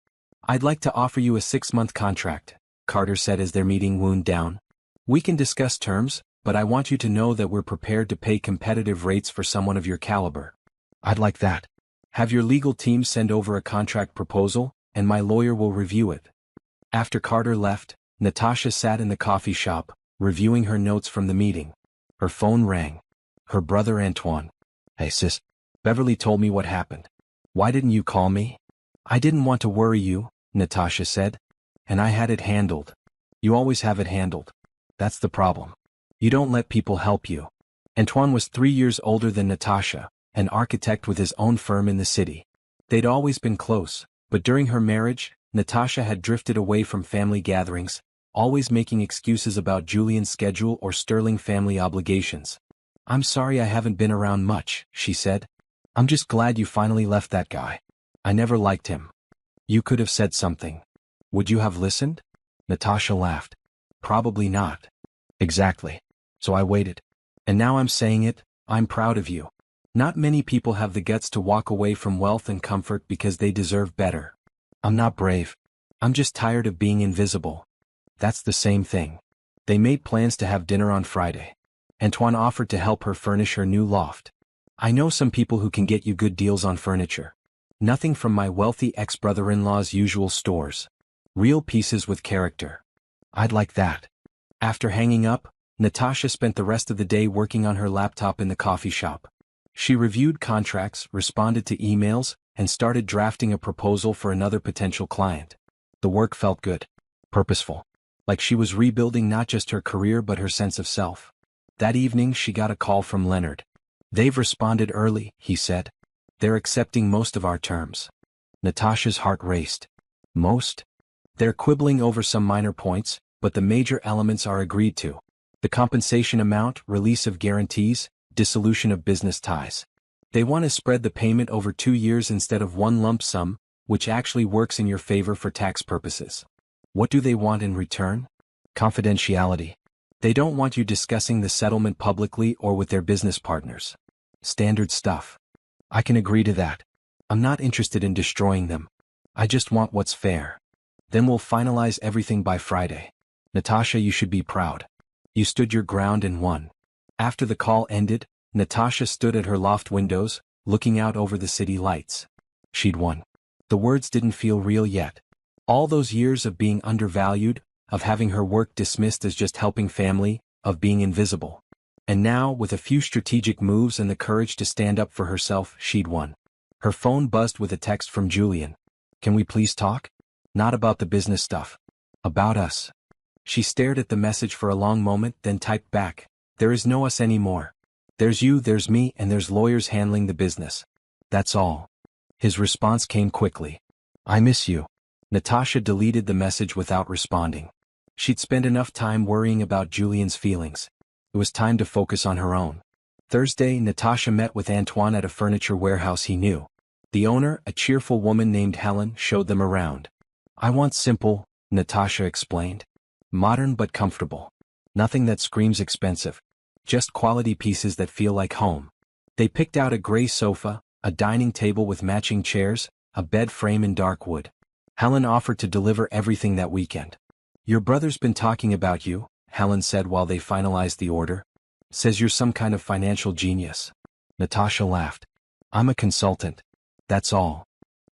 "I'd like to offer you a 6-month contract," Carter said as their meeting wound down. "We can discuss terms, but I want you to know that we're prepared to pay competitive rates for someone of your caliber." "I'd like that. Have your legal team send over a contract proposal, and my lawyer will review it." After Carter left, Natasha sat in the coffee shop, reviewing her notes from the meeting. Her phone rang. Her brother Antoine. "Hey sis, Beverly told me what happened. Why didn't you call me?" "I didn't want to worry you," Natasha said. "And I had it handled." "You always have it handled. That's the problem. You don't let people help you." Antoine was 3 years older than Natasha, an architect with his own firm in the city. They'd always been close, but during her marriage, Natasha had drifted away from family gatherings, always making excuses about Julian's schedule or sterling family obligations. "I'm sorry I haven't been around much," she said. "I'm just glad you finally left that guy. I never liked him." "You could have said something. Would you have listened?" Natasha laughed. "Probably not." "Exactly. So I waited. And now I'm saying it, I'm proud of you. Not many people have the guts to walk away from wealth and comfort because they deserve better." "I'm not brave. I'm just tired of being invisible." "That's the same thing." They made plans to have dinner on Friday. Antoine offered to help her furnish her new loft. "I know some people who can get you good deals on furniture. Nothing from my wealthy ex-brother-in-law's usual stores. Real pieces with character." "I'd like that." After hanging up, Natasha spent the rest of the day working on her laptop in the coffee shop. She reviewed contracts, responded to emails, and started drafting a proposal for another potential client. The work felt good. Purposeful. Like she was rebuilding not just her career but her sense of self. That evening she got a call from Leonard. "They've responded early," he said. "They're accepting most of our terms." Natasha's heart raced. Most? They're quibbling over some minor points, but the major elements are agreed to. The compensation amount, release of guarantees, dissolution of business ties. They want to spread the payment over 2 years instead of one lump sum, which actually works in your favor for tax purposes. What do they want in return? Confidentiality. They don't want you discussing the settlement publicly or with their business partners. Standard stuff. I can agree to that. I'm not interested in destroying them. I just want what's fair. Then we'll finalize everything by Friday. Natasha, you should be proud. You stood your ground and won. After the call ended, Natasha stood at her loft windows, looking out over the city lights. She'd won. The words didn't feel real yet. All those years of being undervalued, of having her work dismissed as just helping family, of being invisible. And now, with a few strategic moves and the courage to stand up for herself, she'd won. Her phone buzzed with a text from Julian. Can we please talk? Not about the business stuff. About us. She stared at the message for a long moment, then typed back, there is no us anymore. There's you, there's me, and there's lawyers handling the business. That's all. His response came quickly. I miss you. Natasha deleted the message without responding. She'd spent enough time worrying about Julian's feelings. It was time to focus on her own. Thursday, Natasha met with Antoine at a furniture warehouse he knew. The owner, a cheerful woman named Helen, showed them around. I want simple, Natasha explained. Modern but comfortable. Nothing that screams expensive. Just quality pieces that feel like home. They picked out a gray sofa, a dining table with matching chairs, a bed frame in dark wood. Helen offered to deliver everything that weekend. Your brother's been talking about you, Helen said while they finalized the order. Says you're some kind of financial genius. Natasha laughed. I'm a consultant. That's all.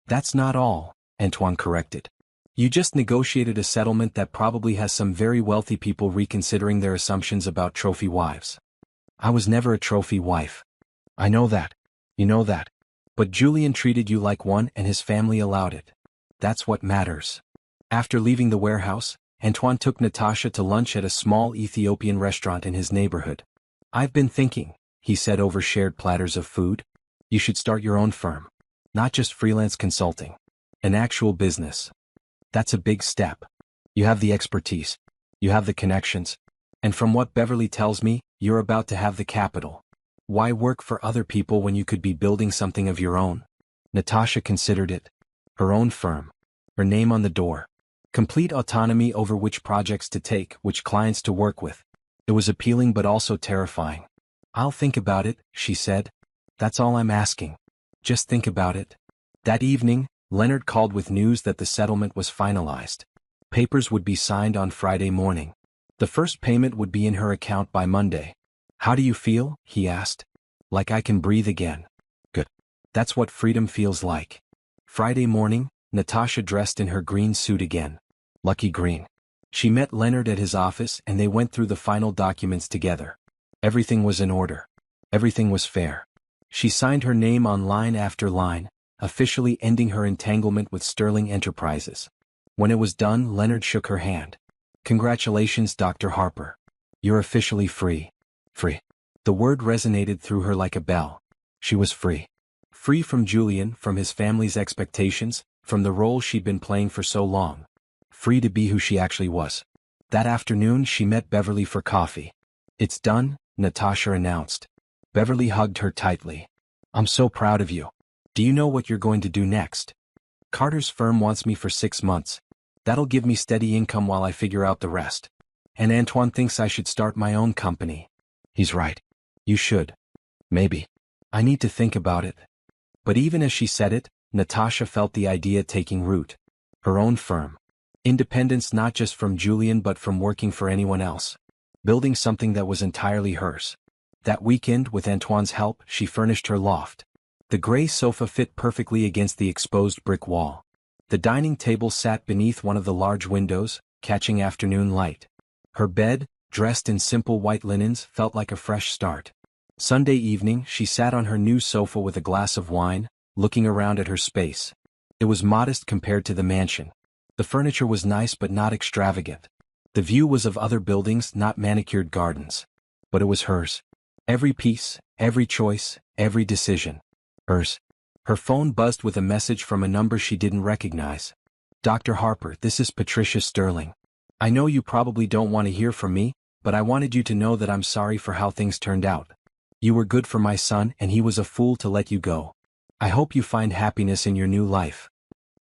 That's not all, Antoine corrected. You just negotiated a settlement that probably has some very wealthy people reconsidering their assumptions about trophy wives. I was never a trophy wife. I know that. You know that. But Julian treated you like one and his family allowed it. That's what matters. After leaving the warehouse, Antoine took Natasha to lunch at a small Ethiopian restaurant in his neighborhood. I've been thinking, he said over shared platters of food. You should start your own firm. Not just freelance consulting. An actual business. That's a big step. You have the expertise. You have the connections. And from what Beverly tells me, you're about to have the capital. Why work for other people when you could be building something of your own? Natasha considered it. Her own firm. Her name on the door. Complete autonomy over which projects to take, which clients to work with. It was appealing but also terrifying. I'll think about it, she said. That's all I'm asking. Just think about it. That evening, Leonard called with news that the settlement was finalized. Papers would be signed on Friday morning. The first payment would be in her account by Monday. How do you feel? He asked. Like I can breathe again. Good. That's what freedom feels like. Friday morning, Natasha dressed in her green suit again. Lucky green. She met Leonard at his office and they went through the final documents together. Everything was in order. Everything was fair. She signed her name on line after line, officially ending her entanglement with Sterling Enterprises. When it was done, Leonard shook her hand. Congratulations, Dr. Harper. You're officially free. Free. The word resonated through her like a bell. She was free. Free from Julian, from his family's expectations, from the role she'd been playing for so long. Free to be who she actually was. That afternoon she met Beverly for coffee. It's done, Natasha announced. Beverly hugged her tightly. I'm so proud of you. Do you know what you're going to do next? Carter's firm wants me for 6 months. That'll give me steady income while I figure out the rest. And Antoine thinks I should start my own company. He's right. You should. Maybe. I need to think about it. But even as she said it, Natasha felt the idea taking root. Her own firm. Independence not just from Julian but from working for anyone else. Building something that was entirely hers. That weekend, with Antoine's help, she furnished her loft. The gray sofa fit perfectly against the exposed brick wall. The dining table sat beneath one of the large windows, catching afternoon light. Her bed, dressed in simple white linens, felt like a fresh start. Sunday evening, she sat on her new sofa with a glass of wine, looking around at her space. It was modest compared to the mansion. The furniture was nice but not extravagant. The view was of other buildings, not manicured gardens. But it was hers. Every piece, every choice, every decision. Hers. Her phone buzzed with a message from a number she didn't recognize. Dr. Harper, this is Patricia Sterling. I know you probably don't want to hear from me, but I wanted you to know that I'm sorry for how things turned out. You were good for my son and he was a fool to let you go. I hope you find happiness in your new life.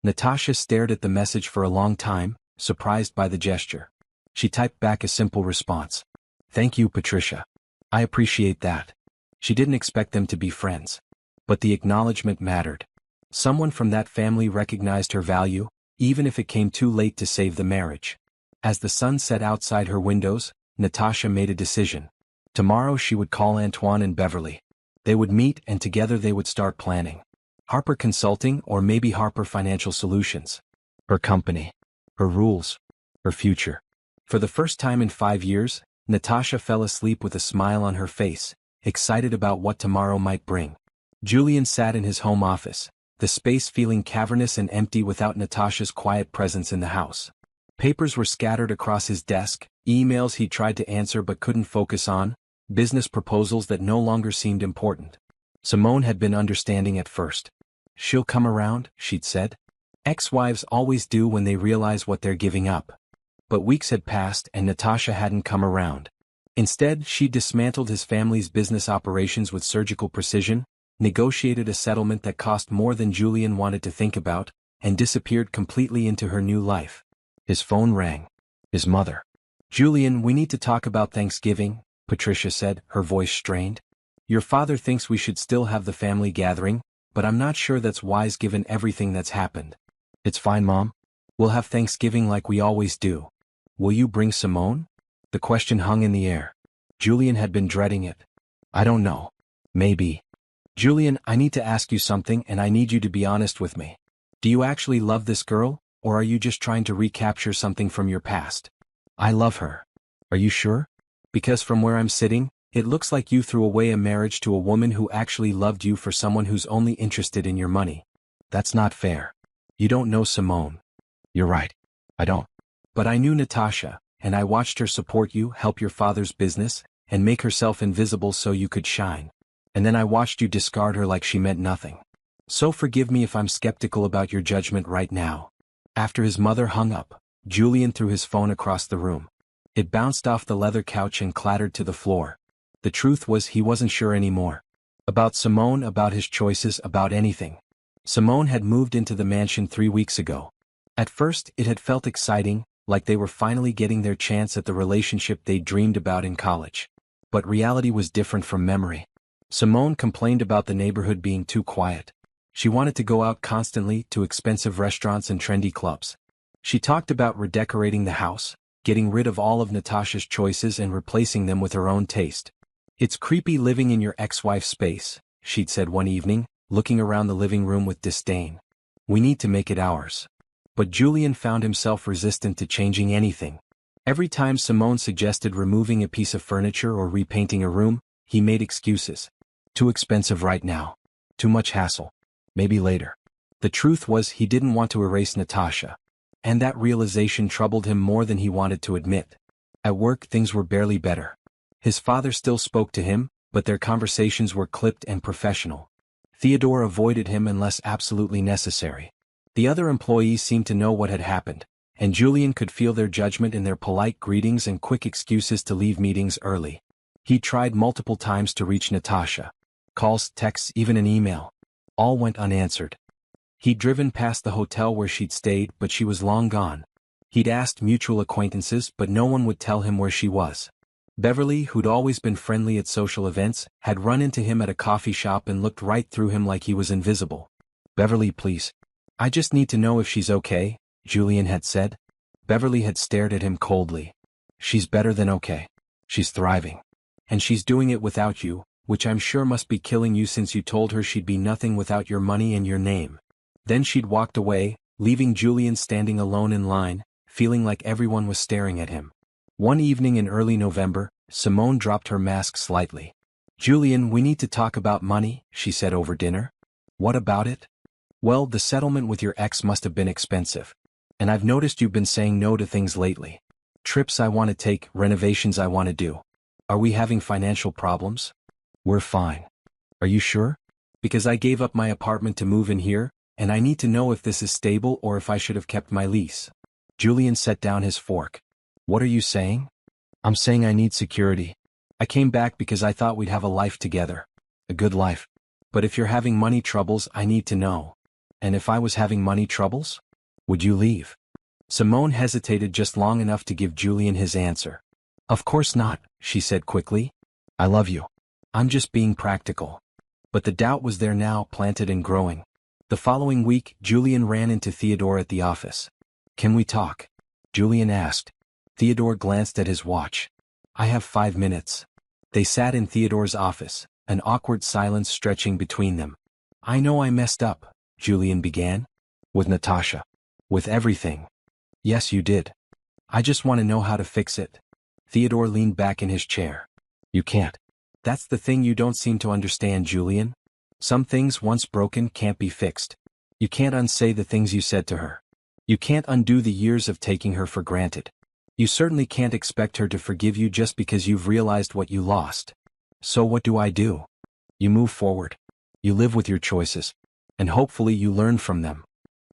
Natasha stared at the message for a long time, surprised by the gesture. She typed back a simple response. Thank you, Patricia. I appreciate that. She didn't expect them to be friends. But the acknowledgement mattered. Someone from that family recognized her value, even if it came too late to save the marriage. As the sun set outside her windows, Natasha made a decision. Tomorrow she would call Antoine and Beverly. They would meet and together they would start planning. Harper Consulting or maybe Harper Financial Solutions. Her company. Her rules. Her future. For the first time in 5 years, Natasha fell asleep with a smile on her face, excited about what tomorrow might bring. Julian sat in his home office, the space feeling cavernous and empty without Natasha's quiet presence in the house. Papers were scattered across his desk, emails he tried to answer but couldn't focus on, business proposals that no longer seemed important. Simone had been understanding at first. "She'll come around," she'd said. Ex-wives always do when they realize what they're giving up. But weeks had passed and Natasha hadn't come around. Instead, she dismantled his family's business operations with surgical precision, negotiated a settlement that cost more than Julian wanted to think about, and disappeared completely into her new life. His phone rang. His mother. "Julian, we need to talk about Thanksgiving," Patricia said, her voice strained. "Your father thinks we should still have the family gathering, but I'm not sure that's wise given everything that's happened." "It's fine, Mom. We'll have Thanksgiving like we always do. Will you bring Simone?" The question hung in the air. Julian had been dreading it. "I don't know. Maybe." "Julian, I need to ask you something and I need you to be honest with me. Do you actually love this girl, or are you just trying to recapture something from your past?" "I love her." "Are you sure? Because from where I'm sitting, it looks like you threw away a marriage to a woman who actually loved you for someone who's only interested in your money. That's not fair. You don't know Simone." "You're right. I don't. But I knew Natasha, and I watched her support you, help your father's business, and make herself invisible so you could shine. And then I watched you discard her like she meant nothing. So forgive me if I'm skeptical about your judgment right now." After his mother hung up, Julian threw his phone across the room. It bounced off the leather couch and clattered to the floor. The truth was he wasn't sure anymore. About Simone, about his choices, about anything. Simone had moved into the mansion 3 weeks ago. At first, it had felt exciting, like they were finally getting their chance at the relationship they dreamed about in college. But reality was different from memory. Simone complained about the neighborhood being too quiet. She wanted to go out constantly to expensive restaurants and trendy clubs. She talked about redecorating the house, getting rid of all of Natasha's choices and replacing them with her own taste. "It's creepy living in your ex-wife's space," she'd said one evening, looking around the living room with disdain. "We need to make it ours." But Julian found himself resistant to changing anything. Every time Simone suggested removing a piece of furniture or repainting a room, he made excuses. "Too expensive right now. Too much hassle. Maybe later." The truth was he didn't want to erase Natasha. And that realization troubled him more than he wanted to admit. At work things were barely better. His father still spoke to him, but their conversations were clipped and professional. Theodore avoided him unless absolutely necessary. The other employees seemed to know what had happened, and Julian could feel their judgment in their polite greetings and quick excuses to leave meetings early. He tried multiple times to reach Natasha. Calls, texts, even an email. All went unanswered. He'd driven past the hotel where she'd stayed, but she was long gone. He'd asked mutual acquaintances, but no one would tell him where she was. Beverly, who'd always been friendly at social events, had run into him at a coffee shop and looked right through him like he was invisible. "Beverly, please. I just need to know if she's okay," Julian had said. Beverly had stared at him coldly. "She's better than okay. She's thriving. And she's doing it without you, which I'm sure must be killing you since you told her she'd be nothing without your money and your name." Then she'd walked away, leaving Julian standing alone in line, feeling like everyone was staring at him. One evening in early November, Simone dropped her mask slightly. "Julian, we need to talk about money," she said over dinner. "What about it?" "Well, the settlement with your ex must have been expensive. And I've noticed you've been saying no to things lately. Trips I want to take, renovations I want to do. Are we having financial problems?" "We're fine." "Are you sure? Because I gave up my apartment to move in here, and I need to know if this is stable or if I should have kept my lease." Julian set down his fork. "What are you saying?" "I'm saying I need security. I came back because I thought we'd have a life together. A good life. But if you're having money troubles, I need to know. And if I was having money troubles? Would you leave?" Simone hesitated just long enough to give Julian his answer. "Of course not," she said quickly. "I love you. I'm just being practical." But the doubt was there now, planted and growing. The following week, Julian ran into Theodore at the office. "Can we talk?" Julian asked. Theodore glanced at his watch. "I have 5 minutes." They sat in Theodore's office, an awkward silence stretching between them. "I know I messed up," Julian began. "With Natasha. With everything." "Yes, you did. I just want to know how to fix it." Theodore leaned back in his chair. "You can't. That's the thing you don't seem to understand, Julian. Some things once broken can't be fixed. You can't unsay the things you said to her. You can't undo the years of taking her for granted. You certainly can't expect her to forgive you just because you've realized what you lost. So what do? You move forward. You live with your choices. And hopefully you learn from them.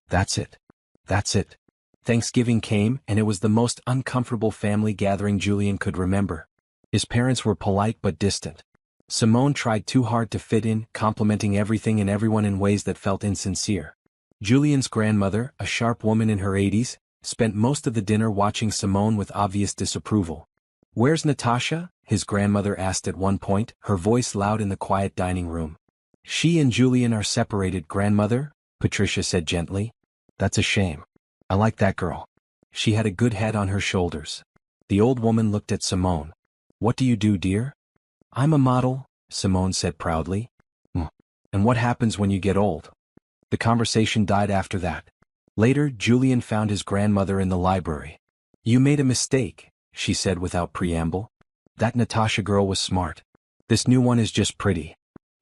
That's it. That's it." Thanksgiving came, and it was the most uncomfortable family gathering Julian could remember. His parents were polite but distant. Simone tried too hard to fit in, complimenting everything and everyone in ways that felt insincere. Julian's grandmother, a sharp woman in her 80s, spent most of the dinner watching Simone with obvious disapproval. "Where's Natasha?" his grandmother asked at one point, her voice loud in the quiet dining room. "She and Julian are separated, grandmother," Patricia said gently. "That's a shame. I like that girl. She had a good head on her shoulders." The old woman looked at Simone. "What do you do, dear?" "I'm a model," Simone said proudly. "And what happens when you get old?" The conversation died after that. Later, Julian found his grandmother in the library. "You made a mistake," she said without preamble. "That Natasha girl was smart. This new one is just pretty."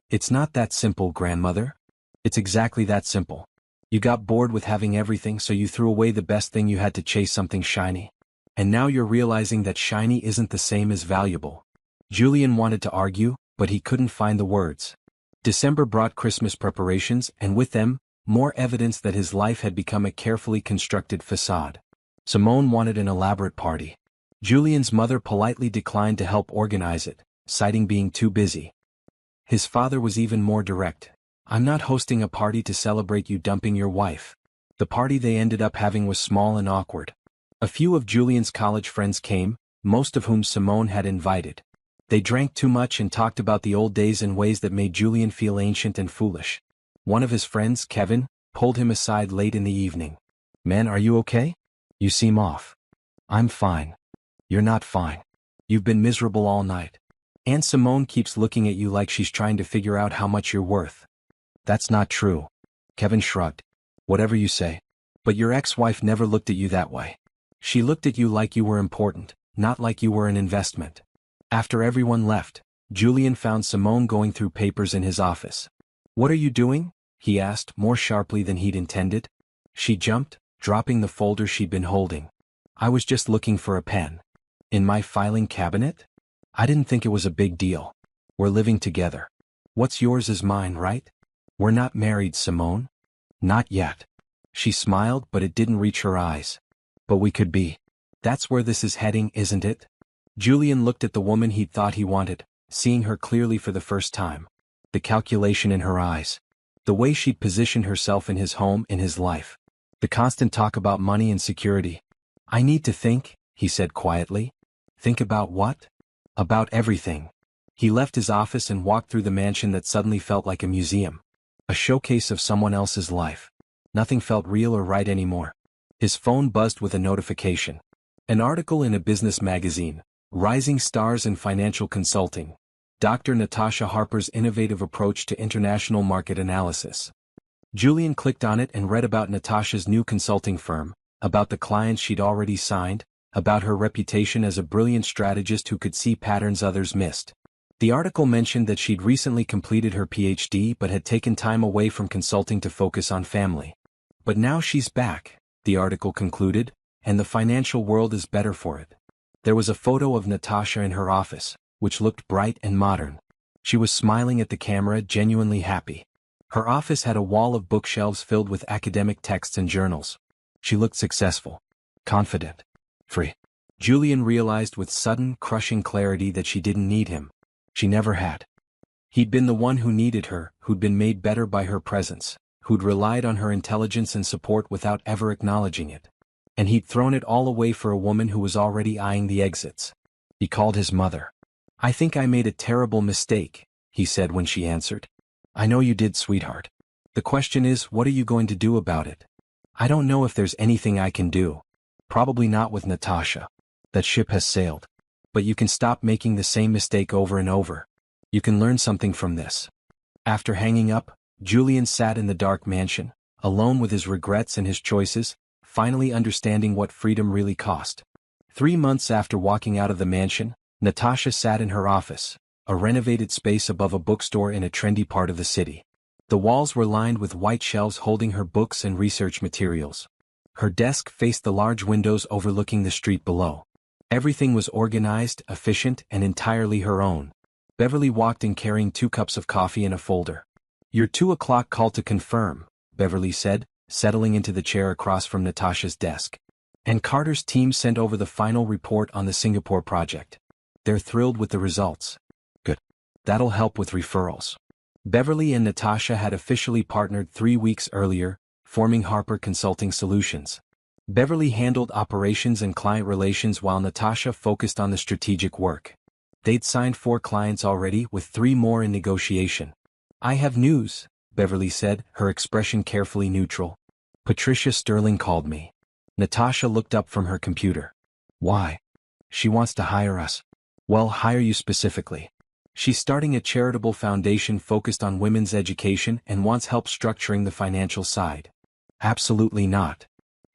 "It's not that simple, grandmother. It's exactly that simple. You got bored with having everything, so you threw away the best thing you had to chase something shiny. And now you're realizing that shiny isn't the same as valuable." Julian wanted to argue, but he couldn't find the words. December brought Christmas preparations, and with them, more evidence that his life had become a carefully constructed facade. Simone wanted an elaborate party. Julian's mother politely declined to help organize it, citing being too busy. His father was even more direct. "I'm not hosting a party to celebrate you dumping your wife." The party they ended up having was small and awkward. A few of Julian's college friends came, most of whom Simone had invited. They drank too much and talked about the old days in ways that made Julian feel ancient and foolish. One of his friends, Kevin, pulled him aside late in the evening. "Man, are you okay? You seem off." "I'm fine." "You're not fine. You've been miserable all night. Aunt Simone keeps looking at you like she's trying to figure out how much you're worth." "That's not true." Kevin shrugged. "Whatever you say. But your ex-wife never looked at you that way. She looked at you like you were important, not like you were an investment." After everyone left, Julian found Simone going through papers in his office. "What are you doing?" he asked, more sharply than he'd intended. She jumped, dropping the folder she'd been holding. "I was just looking for a pen." "In my filing cabinet? I didn't think it was a big deal. We're living together. What's yours is mine, right? We're not married, Simone." "Not yet." She smiled, but it didn't reach her eyes. "But we could be. That's where this is heading, isn't it?" Julian looked at the woman he'd thought he wanted, seeing her clearly for the first time. The calculation in her eyes. The way she'd positioned herself in his home, in his life. The constant talk about money and security. "I need to think," he said quietly. "Think about what?" "About everything." He left his office and walked through the mansion that suddenly felt like a museum. A showcase of someone else's life. Nothing felt real or right anymore. His phone buzzed with a notification. An article in a business magazine. Rising Stars in Financial Consulting. Dr. Natasha Harper's innovative approach to international market analysis. Julian clicked on it and read about Natasha's new consulting firm, about the clients she'd already signed, about her reputation as a brilliant strategist who could see patterns others missed. The article mentioned that she'd recently completed her PhD but had taken time away from consulting to focus on family. But now she's back, the article concluded, and the financial world is better for it. There was a photo of Natasha in her office, which looked bright and modern. She was smiling at the camera, genuinely happy. Her office had a wall of bookshelves filled with academic texts and journals. She looked successful, confident, free. Julian realized with sudden, crushing clarity that she didn't need him. She never had. He'd been the one who needed her, who'd been made better by her presence, who'd relied on her intelligence and support without ever acknowledging it. And he'd thrown it all away for a woman who was already eyeing the exits. He called his mother. "I think I made a terrible mistake," he said when she answered. "I know you did, sweetheart." The question is, what are you going to do about it? I don't know if there's anything I can do. Probably not with Natasha. That ship has sailed. But you can stop making the same mistake over and over. You can learn something from this. After hanging up, Julian sat in the dark mansion, alone with his regrets and his choices, finally understanding what freedom really cost. 3 months after walking out of the mansion, Natasha sat in her office, a renovated space above a bookstore in a trendy part of the city. The walls were lined with white shelves holding her books and research materials. Her desk faced the large windows overlooking the street below. Everything was organized, efficient, and entirely her own. Beverly walked in carrying 2 cups of coffee and a folder. "Your 2 o'clock call to confirm," Beverly said, settling into the chair across from Natasha's desk. "And Carter's team sent over the final report on the Singapore project. They're thrilled with the results." "Good. That'll help with referrals." Beverly and Natasha had officially partnered 3 weeks earlier, forming Harper Consulting Solutions. Beverly handled operations and client relations while Natasha focused on the strategic work. They'd signed 4 clients already, with 3 more in negotiation. "I have news," Beverly said, her expression carefully neutral. "Patricia Sterling called me." Natasha looked up from her computer. "Why?" "She wants to hire us." "Well, hire you specifically." "She's starting a charitable foundation focused on women's education and wants help structuring the financial side." "Absolutely not.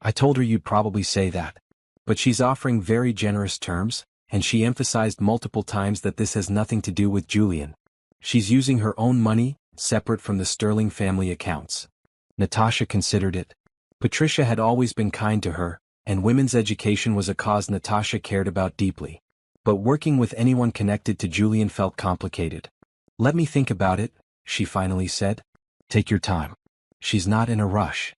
I told her you'd probably say that. But she's offering very generous terms, and she emphasized multiple times that this has nothing to do with Julian. She's using her own money, separate from the Sterling family accounts." Natasha considered it. Patricia had always been kind to her, and women's education was a cause Natasha cared about deeply. But working with anyone connected to Julian felt complicated. "Let me think about it," she finally said. "Take your time. She's not in a rush."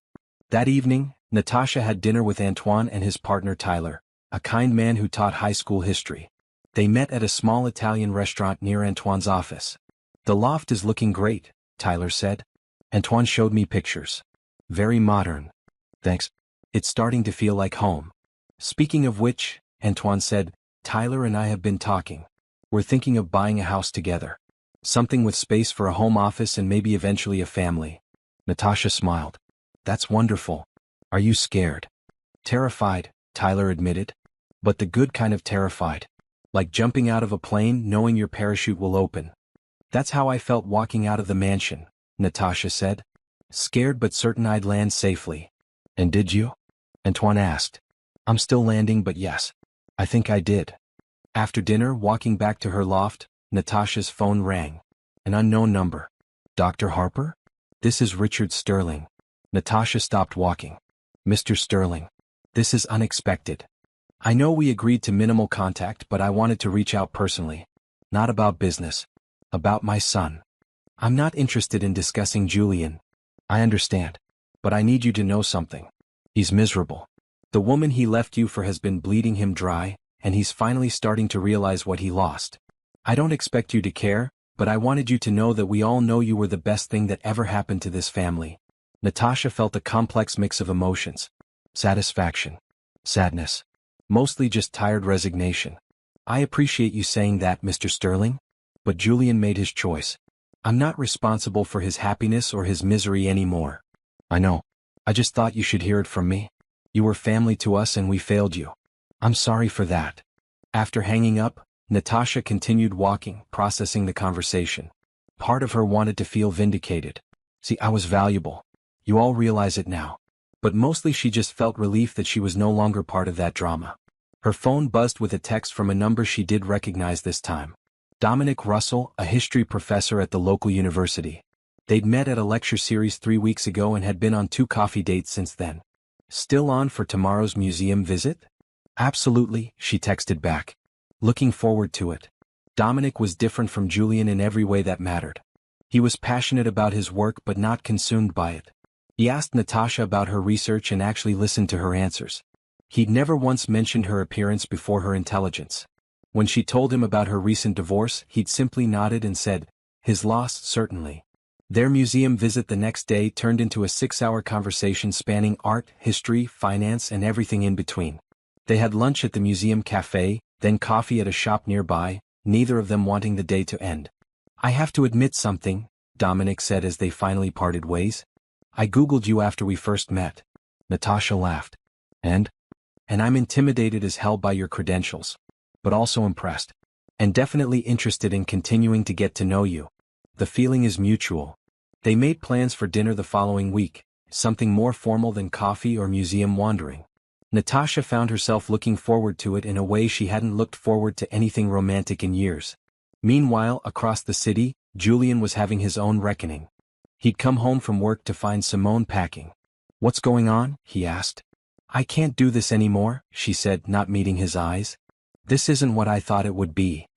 That evening, Natasha had dinner with Antoine and his partner Tyler, a kind man who taught high school history. They met at a small Italian restaurant near Antoine's office. "The loft is looking great," Tyler said. Antoine showed me pictures. "Very modern." "Thanks. It's starting to feel like home." "Speaking of which," Antoine said, "Tyler and I have been talking. We're thinking of buying a house together. Something with space for a home office and maybe eventually a family." Natasha smiled. "That's wonderful. Are you scared?" "Terrified," Tyler admitted. "But the good kind of terrified. Like jumping out of a plane knowing your parachute will open." "That's how I felt walking out of the mansion," Natasha said. "Scared but certain I'd land safely." "And did you?" Antoine asked. "I'm still landing, but yes. I think I did." After dinner, walking back to her loft, Natasha's phone rang. An unknown number. "Dr. Harper? This is Richard Sterling." Natasha stopped walking. "Mr. Sterling. This is unexpected. I know we agreed to minimal contact, but I wanted to reach out personally. Not about business. About my son. I'm not interested in discussing Julian. I understand. But I need you to know something. He's miserable. The woman he left you for has been bleeding him dry, and he's finally starting to realize what he lost. I don't expect you to care, but I wanted you to know that we all know you were the best thing that ever happened to this family." Natasha felt a complex mix of emotions. Satisfaction. Sadness. Mostly just tired resignation. "I appreciate you saying that, Mr. Sterling. But Julian made his choice. I'm not responsible for his happiness or his misery anymore." "I know. I just thought you should hear it from me. You were family to us and we failed you. I'm sorry for that." After hanging up, Natasha continued walking, processing the conversation. Part of her wanted to feel vindicated. "See, I was valuable. You all realize it now." But mostly she just felt relief that she was no longer part of that drama. Her phone buzzed with a text from a number she did recognize this time. Dominic Russell, a history professor at the local university. They'd met at a lecture series 3 weeks ago and had been on 2 coffee dates since then. "Still on for tomorrow's museum visit?" "Absolutely," she texted back. "Looking forward to it." Dominic was different from Julian in every way that mattered. He was passionate about his work but not consumed by it. He asked Natasha about her research and actually listened to her answers. He'd never once mentioned her appearance before her intelligence. When she told him about her recent divorce, he'd simply nodded and said, "His loss, certainly." Their museum visit the next day turned into a 6-hour conversation spanning art, history, finance, and everything in between. They had lunch at the museum cafe, then coffee at a shop nearby, neither of them wanting the day to end. "I have to admit something," Dominic said as they finally parted ways. I googled you after we first met. Natasha laughed. And? And I'm intimidated as hell by your credentials. But also impressed. And definitely interested in continuing to get to know you. The feeling is mutual. They made plans for dinner the following week, something more formal than coffee or museum wandering. Natasha found herself looking forward to it in a way she hadn't looked forward to anything romantic in years. Meanwhile, across the city, Julian was having his own reckoning. He'd come home from work to find Simone packing. "What's going on?" he asked. "I can't do this anymore," she said, not meeting his eyes. "This isn't what I thought it would be."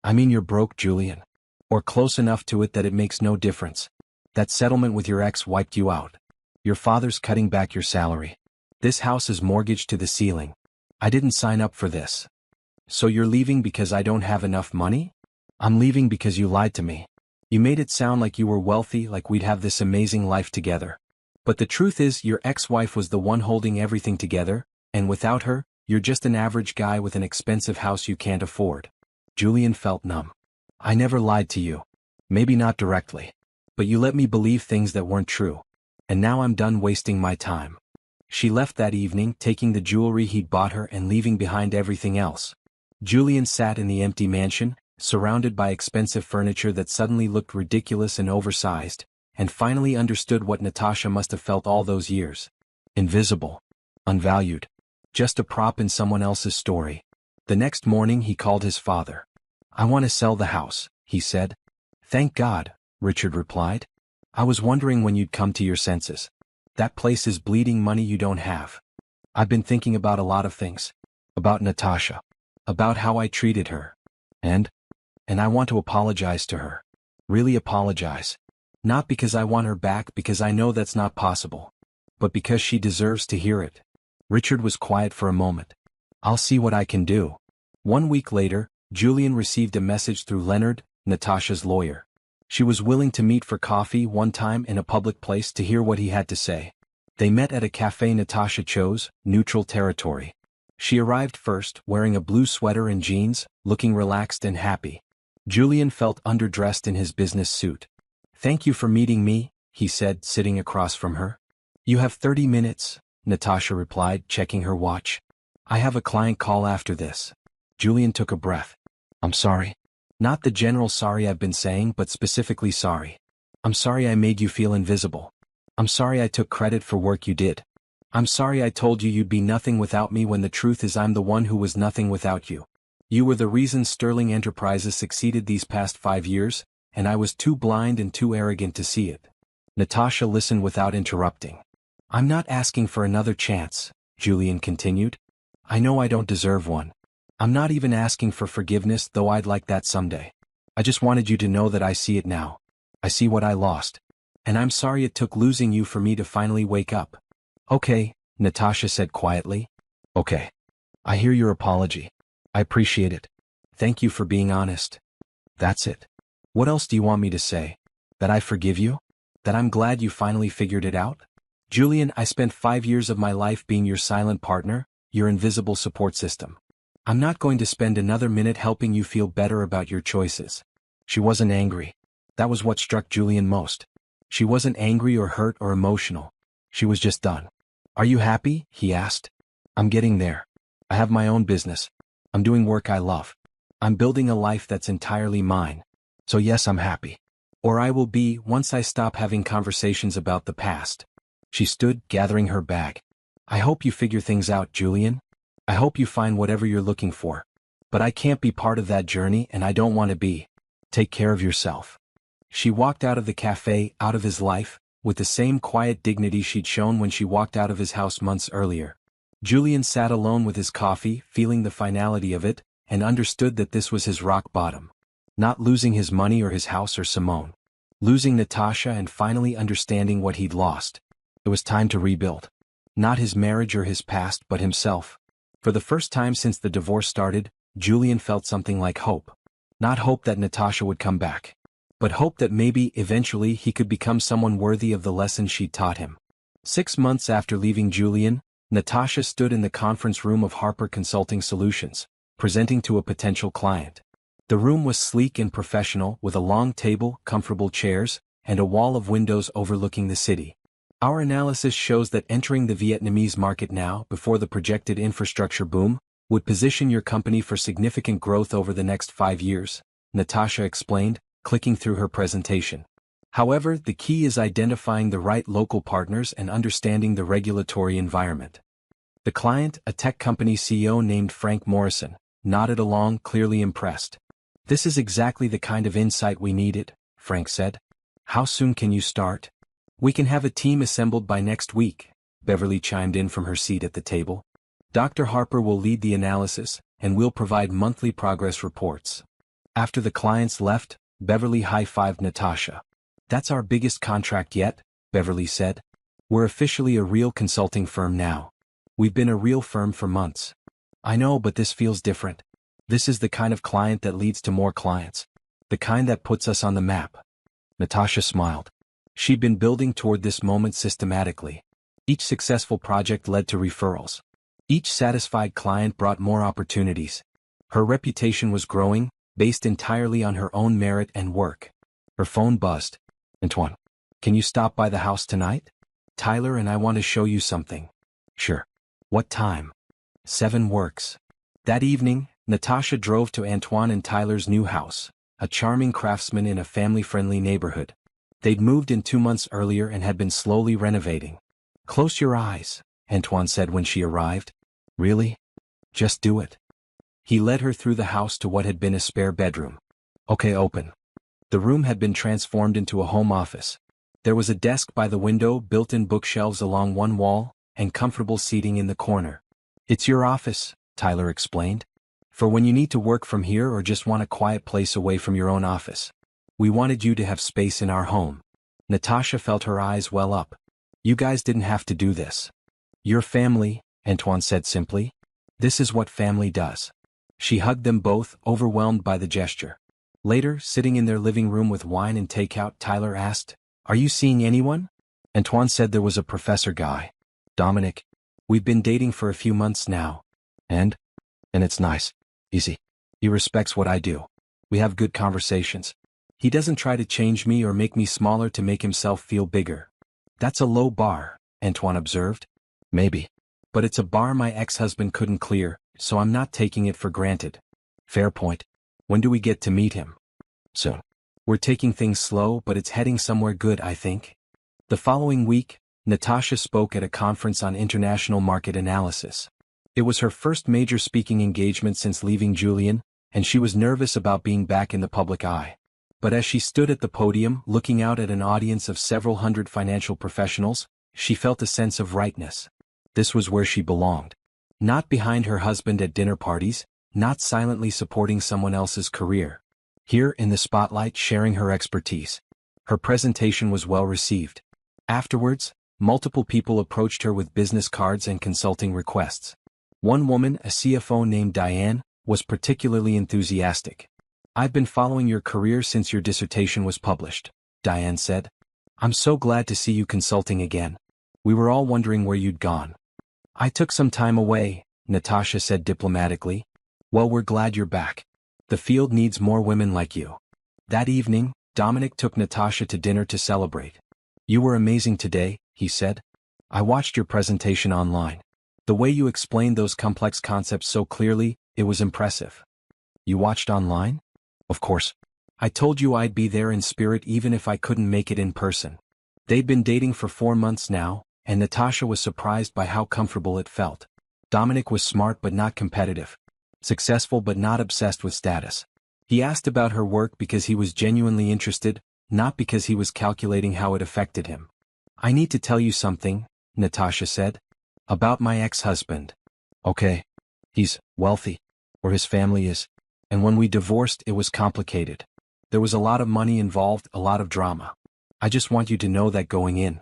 "I mean, you're broke, Julian. Or close enough to it that it makes no difference. That settlement with your ex wiped you out. Your father's cutting back your salary. This house is mortgaged to the ceiling. I didn't sign up for this. So you're leaving because I don't have enough money? I'm leaving because you lied to me. You made it sound like you were wealthy, like we'd have this amazing life together. But the truth is, your ex-wife was the one holding everything together, and without her, you're just an average guy with an expensive house you can't afford." Julian felt numb. "I never lied to you. Maybe not directly. But you let me believe things that weren't true. And now I'm done wasting my time." She left that evening, taking the jewelry he'd bought her and leaving behind everything else. Julian sat in the empty mansion, surrounded by expensive furniture that suddenly looked ridiculous and oversized, and finally understood what Natasha must have felt all those years. Invisible. Unvalued. Just a prop in someone else's story. The next morning he called his father. "I want to sell the house," he said. "Thank God," Richard replied. "I was wondering when you'd come to your senses. That place is bleeding money you don't have. I've been thinking about a lot of things. About Natasha. About how I treated her. And I want to apologize to her. Really apologize. Not because I want her back, because I know that's not possible. But because she deserves to hear it." Richard was quiet for a moment. "I'll see what I can do." 1 week later, Julian received a message through Leonard, Natasha's lawyer. She was willing to meet for coffee one time in a public place to hear what he had to say. They met at a cafe Natasha chose, neutral territory. She arrived first, wearing a blue sweater and jeans, looking relaxed and happy. Julian felt underdressed in his business suit. "Thank you for meeting me," he said, sitting across from her. "You have 30 minutes, Natasha replied, checking her watch. "I have a client call after this." Julian took a breath. "I'm sorry. Not the general sorry I've been saying, but specifically sorry. I'm sorry I made you feel invisible. I'm sorry I took credit for work you did. I'm sorry I told you you'd be nothing without me when the truth is I'm the one who was nothing without you. You were the reason Sterling Enterprises succeeded these past 5 years, and I was too blind and too arrogant to see it." Natasha listened without interrupting. "I'm not asking for another chance," Julian continued. "I know I don't deserve one. I'm not even asking for forgiveness, though I'd like that someday. I just wanted you to know that I see it now. I see what I lost. And I'm sorry it took losing you for me to finally wake up." "Okay," Natasha said quietly. "Okay. I hear your apology. I appreciate it. Thank you for being honest. That's it. What else do you want me to say? That I forgive you? That I'm glad you finally figured it out? Julian, I spent 5 years of my life being your silent partner, your invisible support system. I'm not going to spend another minute helping you feel better about your choices." She wasn't angry. That was what struck Julian most. She wasn't angry or hurt or emotional. She was just done. "Are you happy?" he asked. "I'm getting there. I have my own business. I'm doing work I love. I'm building a life that's entirely mine. So yes, I'm happy. Or I will be once I stop having conversations about the past." She stood, gathering her bag. "I hope you figure things out, Julian. I hope you find whatever you're looking for. But I can't be part of that journey, and I don't want to be. Take care of yourself." She walked out of the cafe, out of his life, with the same quiet dignity she'd shown when she walked out of his house months earlier. Julian sat alone with his coffee, feeling the finality of it, and understood that this was his rock bottom. Not losing his money or his house or Simone. Losing Natasha and finally understanding what he'd lost. It was time to rebuild. Not his marriage or his past, but himself. For the first time since the divorce started, Julian felt something like hope. Not hope that Natasha would come back. But hope that maybe, eventually, he could become someone worthy of the lesson she'd taught him. 6 months after leaving Julian, Natasha stood in the conference room of Harper Consulting Solutions, presenting to a potential client. The room was sleek and professional, with a long table, comfortable chairs, and a wall of windows overlooking the city. Our analysis shows that entering the Vietnamese market now, before the projected infrastructure boom, would position your company for significant growth over the next 5 years, Natasha explained, clicking through her presentation. However, the key is identifying the right local partners and understanding the regulatory environment. The client, a tech company CEO named Frank Morrison, nodded along, clearly impressed. This is exactly the kind of insight we needed, Frank said. How soon can you start? We can have a team assembled by next week, Beverly chimed in from her seat at the table. Dr. Harper will lead the analysis, and we'll provide monthly progress reports. After the clients left, Beverly high-fived Natasha. That's our biggest contract yet, Beverly said. We're officially a real consulting firm now. We've been a real firm for months. I know, but this feels different. This is the kind of client that leads to more clients. The kind that puts us on the map. Natasha smiled. She'd been building toward this moment systematically. Each successful project led to referrals. Each satisfied client brought more opportunities. Her reputation was growing, based entirely on her own merit and work. Her phone buzzed. Antoine, can you stop by the house tonight? Tyler and I want to show you something. Sure. What time? 7 works. That evening, Natasha drove to Antoine and Tyler's new house, a charming craftsman in a family-friendly neighborhood. They'd moved in 2 months earlier and had been slowly renovating. Close your eyes, Antoine said when she arrived. Really? Just do it. He led her through the house to what had been a spare bedroom. Okay, open. The room had been transformed into a home office. There was a desk by the window, built-in bookshelves along one wall, and comfortable seating in the corner. It's your office, Tyler explained. For when you need to work from here or just want a quiet place away from your own office. We wanted you to have space in our home. Natasha felt her eyes well up. You guys didn't have to do this. Your family, Antoine said simply. This is what family does. She hugged them both, overwhelmed by the gesture. Later, sitting in their living room with wine and takeout, Tyler asked, Are you seeing anyone? Antoine said there was a professor guy. Dominic. We've been dating for a few months now. And it's nice. Easy. He respects what I do. We have good conversations. He doesn't try to change me or make me smaller to make himself feel bigger. That's a low bar, Antoine observed. Maybe. But it's a bar my ex-husband couldn't clear, so I'm not taking it for granted. Fair point. When do we get to meet him? Soon. We're taking things slow, but it's heading somewhere good, I think. The following week, Natasha spoke at a conference on international market analysis. It was her first major speaking engagement since leaving Julian, and she was nervous about being back in the public eye. But as she stood at the podium, looking out at an audience of several hundred financial professionals, she felt a sense of rightness. This was where she belonged. Not behind her husband at dinner parties, not silently supporting someone else's career. Here in the spotlight, sharing her expertise. Her presentation was well received. Afterwards, multiple people approached her with business cards and consulting requests. One woman, a CFO named Diane, was particularly enthusiastic. I've been following your career since your dissertation was published, Diane said. I'm so glad to see you consulting again. We were all wondering where you'd gone. I took some time away, Natasha said diplomatically. Well, we're glad you're back. The field needs more women like you. That evening, Dominic took Natasha to dinner to celebrate. You were amazing today, he said. I watched your presentation online. The way you explained those complex concepts so clearly, it was impressive. You watched online? Of course. I told you I'd be there in spirit even if I couldn't make it in person. They'd been dating for 4 months now, and Natasha was surprised by how comfortable it felt. Dominic was smart but not competitive. Successful but not obsessed with status. He asked about her work because he was genuinely interested, not because he was calculating how it affected him. I need to tell you something, Natasha said. About my ex-husband. Okay. He's wealthy. Or his family is. And when we divorced, it was complicated. There was a lot of money involved, a lot of drama. I just want you to know that going in.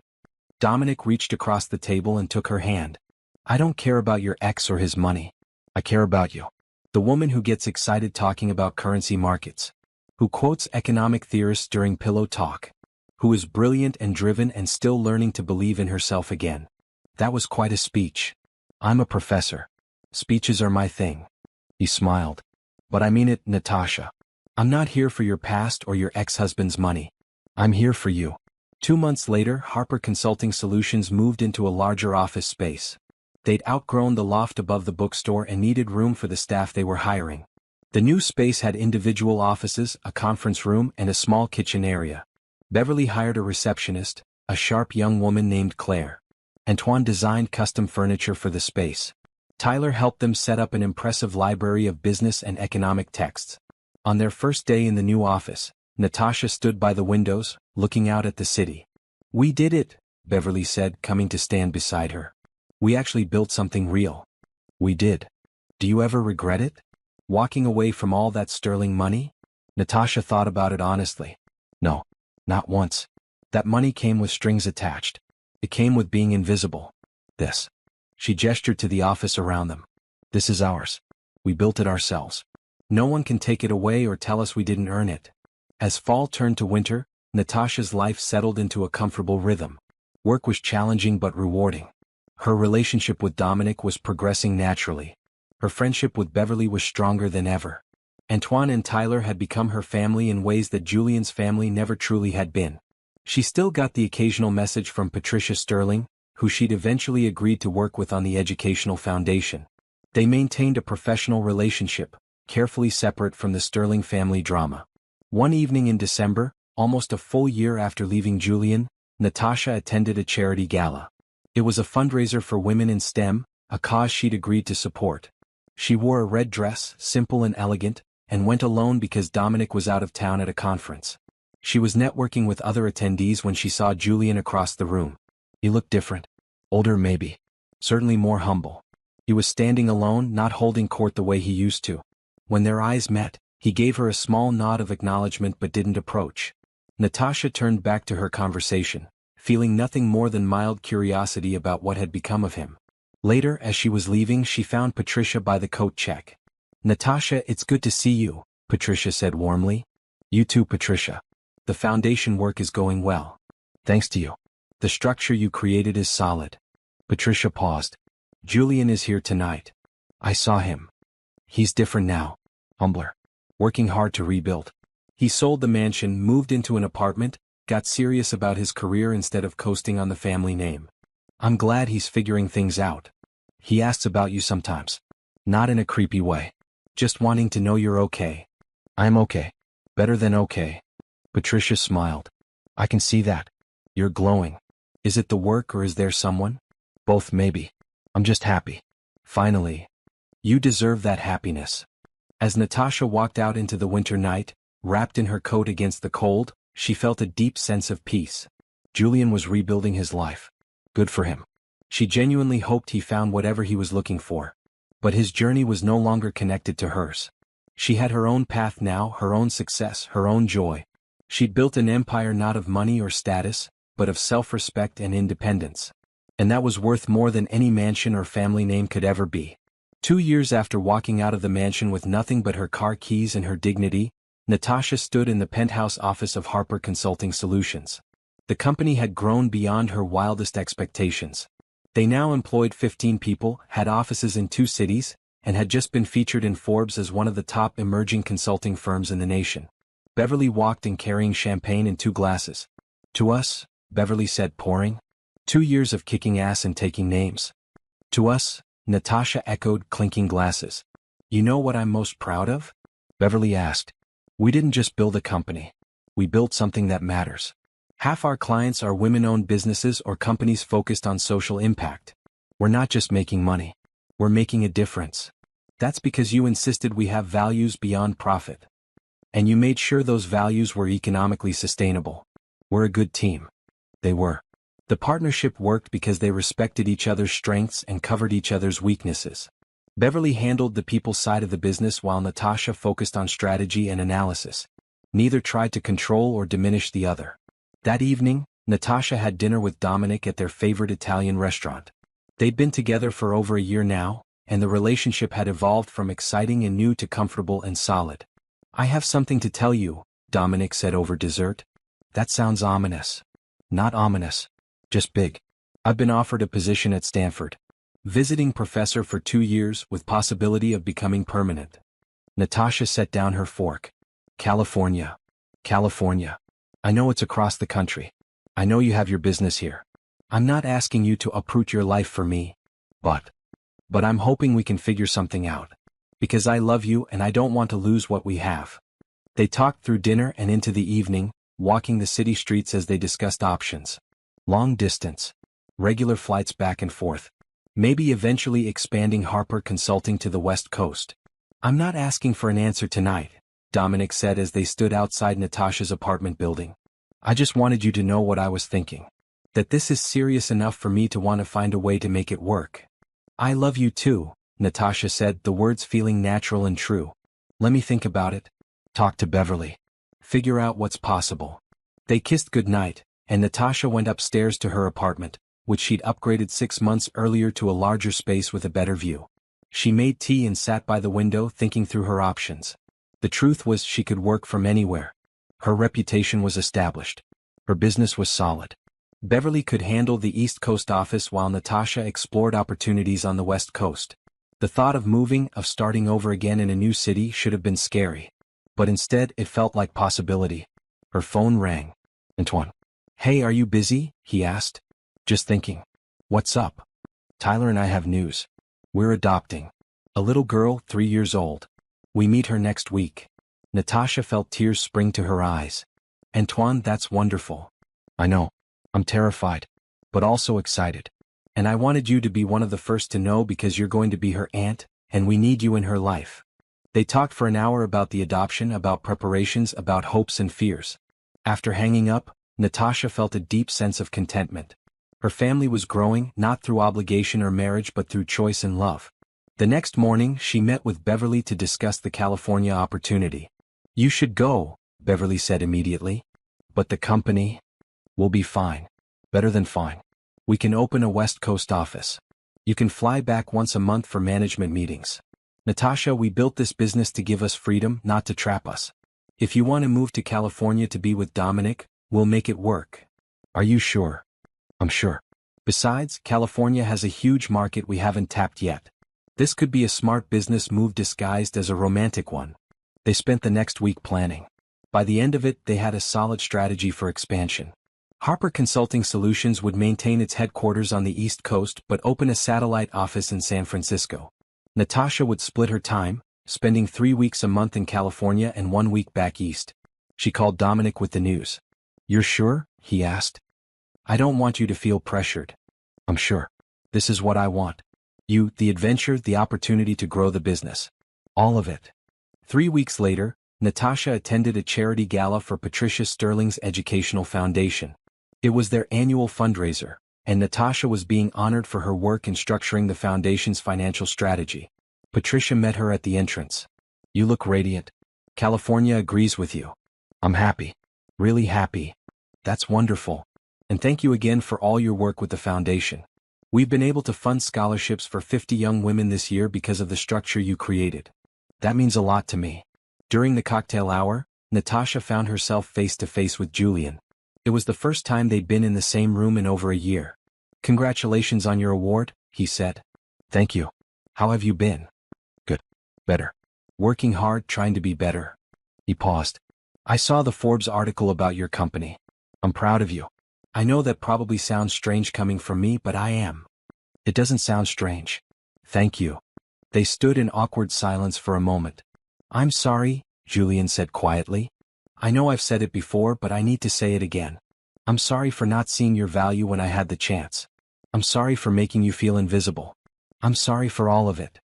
Dominic reached across the table and took her hand. I don't care about your ex or his money. I care about you. The woman who gets excited talking about currency markets. Who quotes economic theorists during pillow talk. Who is brilliant and driven and still learning to believe in herself again. That was quite a speech. I'm a professor. Speeches are my thing. He smiled. But I mean it, Natasha. I'm not here for your past or your ex-husband's money. I'm here for you. 2 months later, Harper Consulting Solutions moved into a larger office space. They'd outgrown the loft above the bookstore and needed room for the staff they were hiring. The new space had individual offices, a conference room, and a small kitchen area. Beverly hired a receptionist, a sharp young woman named Claire. Antoine designed custom furniture for the space. Tyler helped them set up an impressive library of business and economic texts. On their first day in the new office, Natasha stood by the windows, looking out at the city. "We did it," Beverly said, coming to stand beside her. "We actually built something real." "We did. Do you ever regret it? Walking away from all that sterling money?" Natasha thought about it honestly. "No, not once. That money came with strings attached. It came with being invisible. This." She gestured to the office around them. "This is ours. We built it ourselves. No one can take it away or tell us we didn't earn it." As fall turned to winter, Natasha's life settled into a comfortable rhythm. Work was challenging but rewarding. Her relationship with Dominic was progressing naturally. Her friendship with Beverly was stronger than ever. Antoine and Tyler had become her family in ways that Julian's family never truly had been. She still got the occasional message from Patricia Sterling, who she'd eventually agreed to work with on the educational foundation. They maintained a professional relationship, carefully separate from the Sterling family drama. One evening in December, almost a full year after leaving Julian, Natasha attended a charity gala. It was a fundraiser for women in STEM, a cause she'd agreed to support. She wore a red dress, simple and elegant, and went alone because Dominic was out of town at a conference. She was networking with other attendees when she saw Julian across the room. He looked different. Older maybe. Certainly more humble. He was standing alone, not holding court the way he used to. When their eyes met, he gave her a small nod of acknowledgement but didn't approach. Natasha turned back to her conversation, feeling nothing more than mild curiosity about what had become of him. Later, as she was leaving, she found Patricia by the coat check. "Natasha, it's good to see you," Patricia said warmly. "You too, Patricia. The foundation work is going well. Thanks to you. The structure you created is solid." Patricia paused. "Julian is here tonight. I saw him. He's different now. Humbler. Working hard to rebuild. He sold the mansion, moved into an apartment, got serious about his career instead of coasting on the family name. I'm glad he's figuring things out. He asks about you sometimes. Not in a creepy way. Just wanting to know you're okay." "I'm okay. Better than okay." Patricia smiled. "I can see that. You're glowing. Is it the work or is there someone?" "Both maybe. I'm just happy. Finally." "You deserve that happiness." As Natasha walked out into the winter night, wrapped in her coat against the cold, she felt a deep sense of peace. Julian was rebuilding his life. Good for him. She genuinely hoped he found whatever he was looking for. But his journey was no longer connected to hers. She had her own path now, her own success, her own joy. She'd built an empire not of money or status, but of self-respect and independence. And that was worth more than any mansion or family name could ever be. 2 years after walking out of the mansion with nothing but her car keys and her dignity, Natasha stood in the penthouse office of Harper Consulting Solutions. The company had grown beyond her wildest expectations. They now employed 15 people, had offices in 2 cities, and had just been featured in Forbes as one of the top emerging consulting firms in the nation. Beverly walked in carrying champagne in 2 glasses. "To us," Beverly said, pouring. 2 years of kicking ass and taking names." "To us," Natasha echoed, clinking glasses. "You know what I'm most proud of?" Beverly asked. "We didn't just build a company. We built something that matters. Half our clients are women-owned businesses or companies focused on social impact. We're not just making money. We're making a difference. That's because you insisted we have values beyond profit. And you made sure those values were economically sustainable. We're a good team." They were. The partnership worked because they respected each other's strengths and covered each other's weaknesses. Beverly handled the people side of the business while Natasha focused on strategy and analysis. Neither tried to control or diminish the other. That evening, Natasha had dinner with Dominic at their favorite Italian restaurant. They'd been together for over a year now, and the relationship had evolved from exciting and new to comfortable and solid. "I have something to tell you," Dominic said over dessert. "That sounds ominous." "Not ominous. Just big. I've been offered a position at Stanford. Visiting professor for 2 years with possibility of becoming permanent." Natasha set down her fork. "California. California. I know it's across the country. I know you have your business here. I'm not asking you to uproot your life for me. But I'm hoping we can figure something out. Because I love you and I don't want to lose what we have. They talked through dinner and into the evening, walking the city streets as they discussed options. Long distance. Regular flights back and forth. Maybe eventually expanding Harper Consulting to the West Coast. I'm not asking for an answer tonight, Dominic said as they stood outside Natasha's apartment building. I just wanted you to know what I was thinking. That this is serious enough for me to want to find a way to make it work. I love you too, Natasha said, the words feeling natural and true. Let me think about it. Talk to Beverly. Figure out what's possible. They kissed goodnight, and Natasha went upstairs to her apartment, which she'd upgraded 6 months earlier to a larger space with a better view. She made tea and sat by the window thinking through her options. The truth was she could work from anywhere. Her reputation was established. Her business was solid. Beverly could handle the East Coast office while Natasha explored opportunities on the West Coast. The thought of moving, of starting over again in a new city should have been scary. But instead it felt like possibility. Her phone rang. Antoine. Hey, are you busy? He asked. Just thinking. What's up? Tyler and I have news. We're adopting. A little girl, 3 years old. We meet her next week. Natasha felt tears spring to her eyes. Antoine, that's wonderful. I know. I'm terrified. But also excited. And I wanted you to be one of the first to know because you're going to be her aunt, and we need you in her life. They talked for an hour about the adoption, about preparations, about hopes and fears. After hanging up, Natasha felt a deep sense of contentment. Her family was growing, not through obligation or marriage but through choice and love. The next morning, she met with Beverly to discuss the California opportunity. You should go, Beverly said immediately. But the company? We'll be fine. Better than fine. We can open a West Coast office. You can fly back once a month for management meetings. Natasha, we built this business to give us freedom, not to trap us. If you want to move to California to be with Dominic, we'll make it work. Are you sure? I'm sure. Besides, California has a huge market we haven't tapped yet. This could be a smart business move disguised as a romantic one. They spent the next week planning. By the end of it, they had a solid strategy for expansion. Harper Consulting Solutions would maintain its headquarters on the East Coast but open a satellite office in San Francisco. Natasha would split her time, spending 3 weeks a month in California and 1 week back east. She called Dominic with the news. You're sure? He asked. I don't want you to feel pressured. I'm sure. This is what I want. You, the adventure, the opportunity to grow the business. All of it. 3 weeks later, Natasha attended a charity gala for Patricia Sterling's Educational Foundation. It was their annual fundraiser, and Natasha was being honored for her work in structuring the foundation's financial strategy. Patricia met her at the entrance. You look radiant. California agrees with you. I'm happy. Really happy. That's wonderful. And thank you again for all your work with the foundation. We've been able to fund scholarships for 50 young women this year because of the structure you created. That means a lot to me. During the cocktail hour, Natasha found herself face to face with Julian. It was the first time they'd been in the same room in over a year. Congratulations on your award, he said. Thank you. How have you been? Good. Better. Working hard, trying to be better. He paused. I saw the Forbes article about your company. I'm proud of you. I know that probably sounds strange coming from me, but I am. It doesn't sound strange. Thank you. They stood in awkward silence for a moment. I'm sorry, Julian said quietly. I know I've said it before, but I need to say it again. I'm sorry for not seeing your value when I had the chance. I'm sorry for making you feel invisible. I'm sorry for all of it.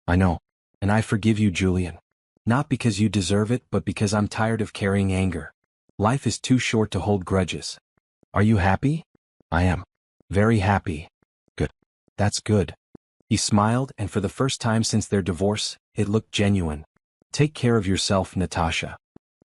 I know. And I forgive you, Julian. Not because you deserve it, but because I'm tired of carrying anger. Life is too short to hold grudges. Are you happy? I am. Very happy. Good. That's good. He smiled, and for the first time since their divorce, it looked genuine. Take care of yourself, Natasha.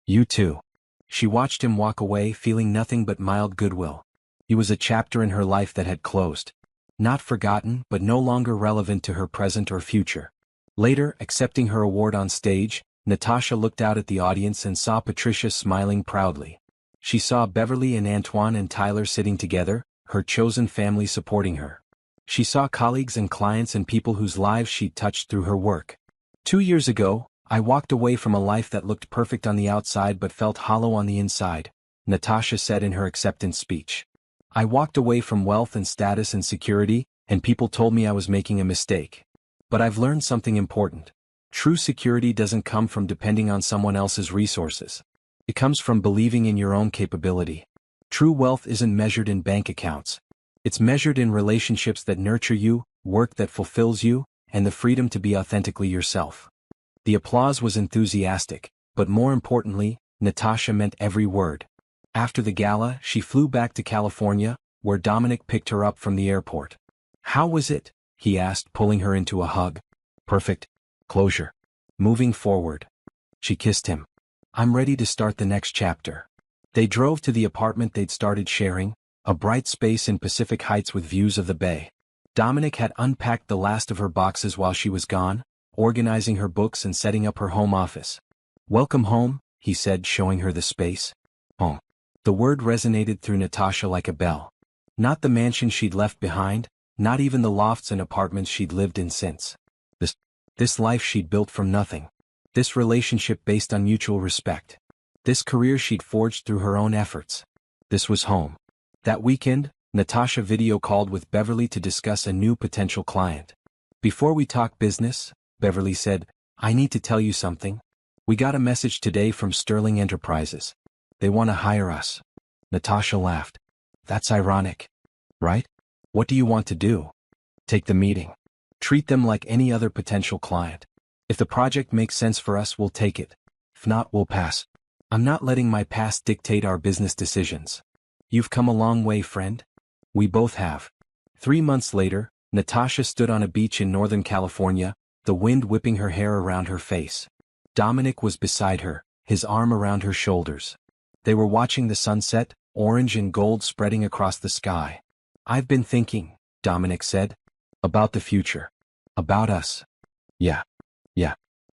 You too. She watched him walk away, feeling nothing but mild goodwill. He was a chapter in her life that had closed. Not forgotten, but no longer relevant to her present or future. Later, accepting her award on stage, Natasha looked out at the audience and saw Patricia smiling proudly. She saw Beverly and Antoine and Tyler sitting together, her chosen family supporting her. She saw colleagues and clients and people whose lives she'd touched through her work. 2 years ago, I walked away from a life that looked perfect on the outside but felt hollow on the inside, Natasha said in her acceptance speech. I walked away from wealth and status and security, and people told me I was making a mistake. But I've learned something important. True security doesn't come from depending on someone else's resources. It comes from believing in your own capability. True wealth isn't measured in bank accounts. It's measured in relationships that nurture you, work that fulfills you, and the freedom to be authentically yourself. The applause was enthusiastic, but more importantly, Natasha meant every word. After the gala, she flew back to California, where Dominic picked her up from the airport. "How was it?" he asked, pulling her into a hug. "Perfect. Closure. Moving forward." She kissed him. "I'm ready to start the next chapter." They drove to the apartment they'd started sharing, a bright space in Pacific Heights with views of the bay. Dominic had unpacked the last of her boxes while she was gone, organizing her books and setting up her home office. "Welcome home," he said, showing her the space. Home. The word resonated through Natasha like a bell. Not the mansion she'd left behind, not even the lofts and apartments she'd lived in since. This life she'd built from nothing. This relationship based on mutual respect. This career she'd forged through her own efforts. This was home. That weekend, Natasha video called with Beverly to discuss a new potential client. "Before we talk business," Beverly said, "I need to tell you something. We got a message today from Sterling Enterprises. They want to hire us." Natasha laughed. "That's ironic. Right? What do you want to do?" "Take the meeting. Treat them like any other potential client. If the project makes sense for us, we'll take it. If not, we'll pass. I'm not letting my past dictate our business decisions." "You've come a long way, friend." "We both have." 3 months later, Natasha stood on a beach in Northern California, the wind whipping her hair around her face. Dominic was beside her, his arm around her shoulders. They were watching the sunset, orange and gold spreading across the sky. "I've been thinking," Dominic said, "about the future. About us." Yeah.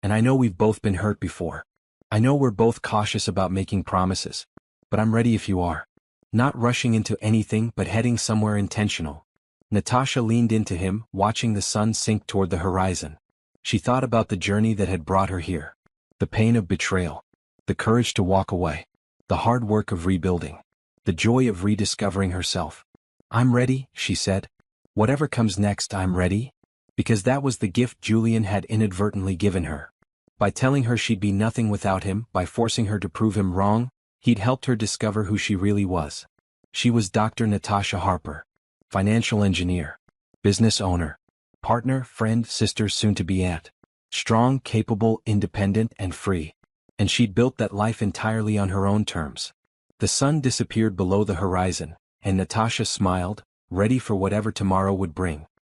"And I know we've both been hurt before. I know we're both cautious about making promises. But I'm ready if you are. Not rushing into anything but heading somewhere intentional." Natasha leaned into him, watching the sun sink toward the horizon. She thought about the journey that had brought her here. The pain of betrayal. The courage to walk away. The hard work of rebuilding. The joy of rediscovering herself. "I'm ready," she said. "Whatever comes next, I'm ready." Because that was the gift Julian had inadvertently given her. By telling her she'd be nothing without him, by forcing her to prove him wrong, he'd helped her discover who she really was. She was Dr. Natasha Harper. Financial engineer. Business owner. Partner, friend, sister, soon-to-be aunt. Strong, capable, independent, and free. And she'd built that life entirely on her own terms. The sun disappeared below the horizon, and Natasha smiled, ready for whatever tomorrow would bring.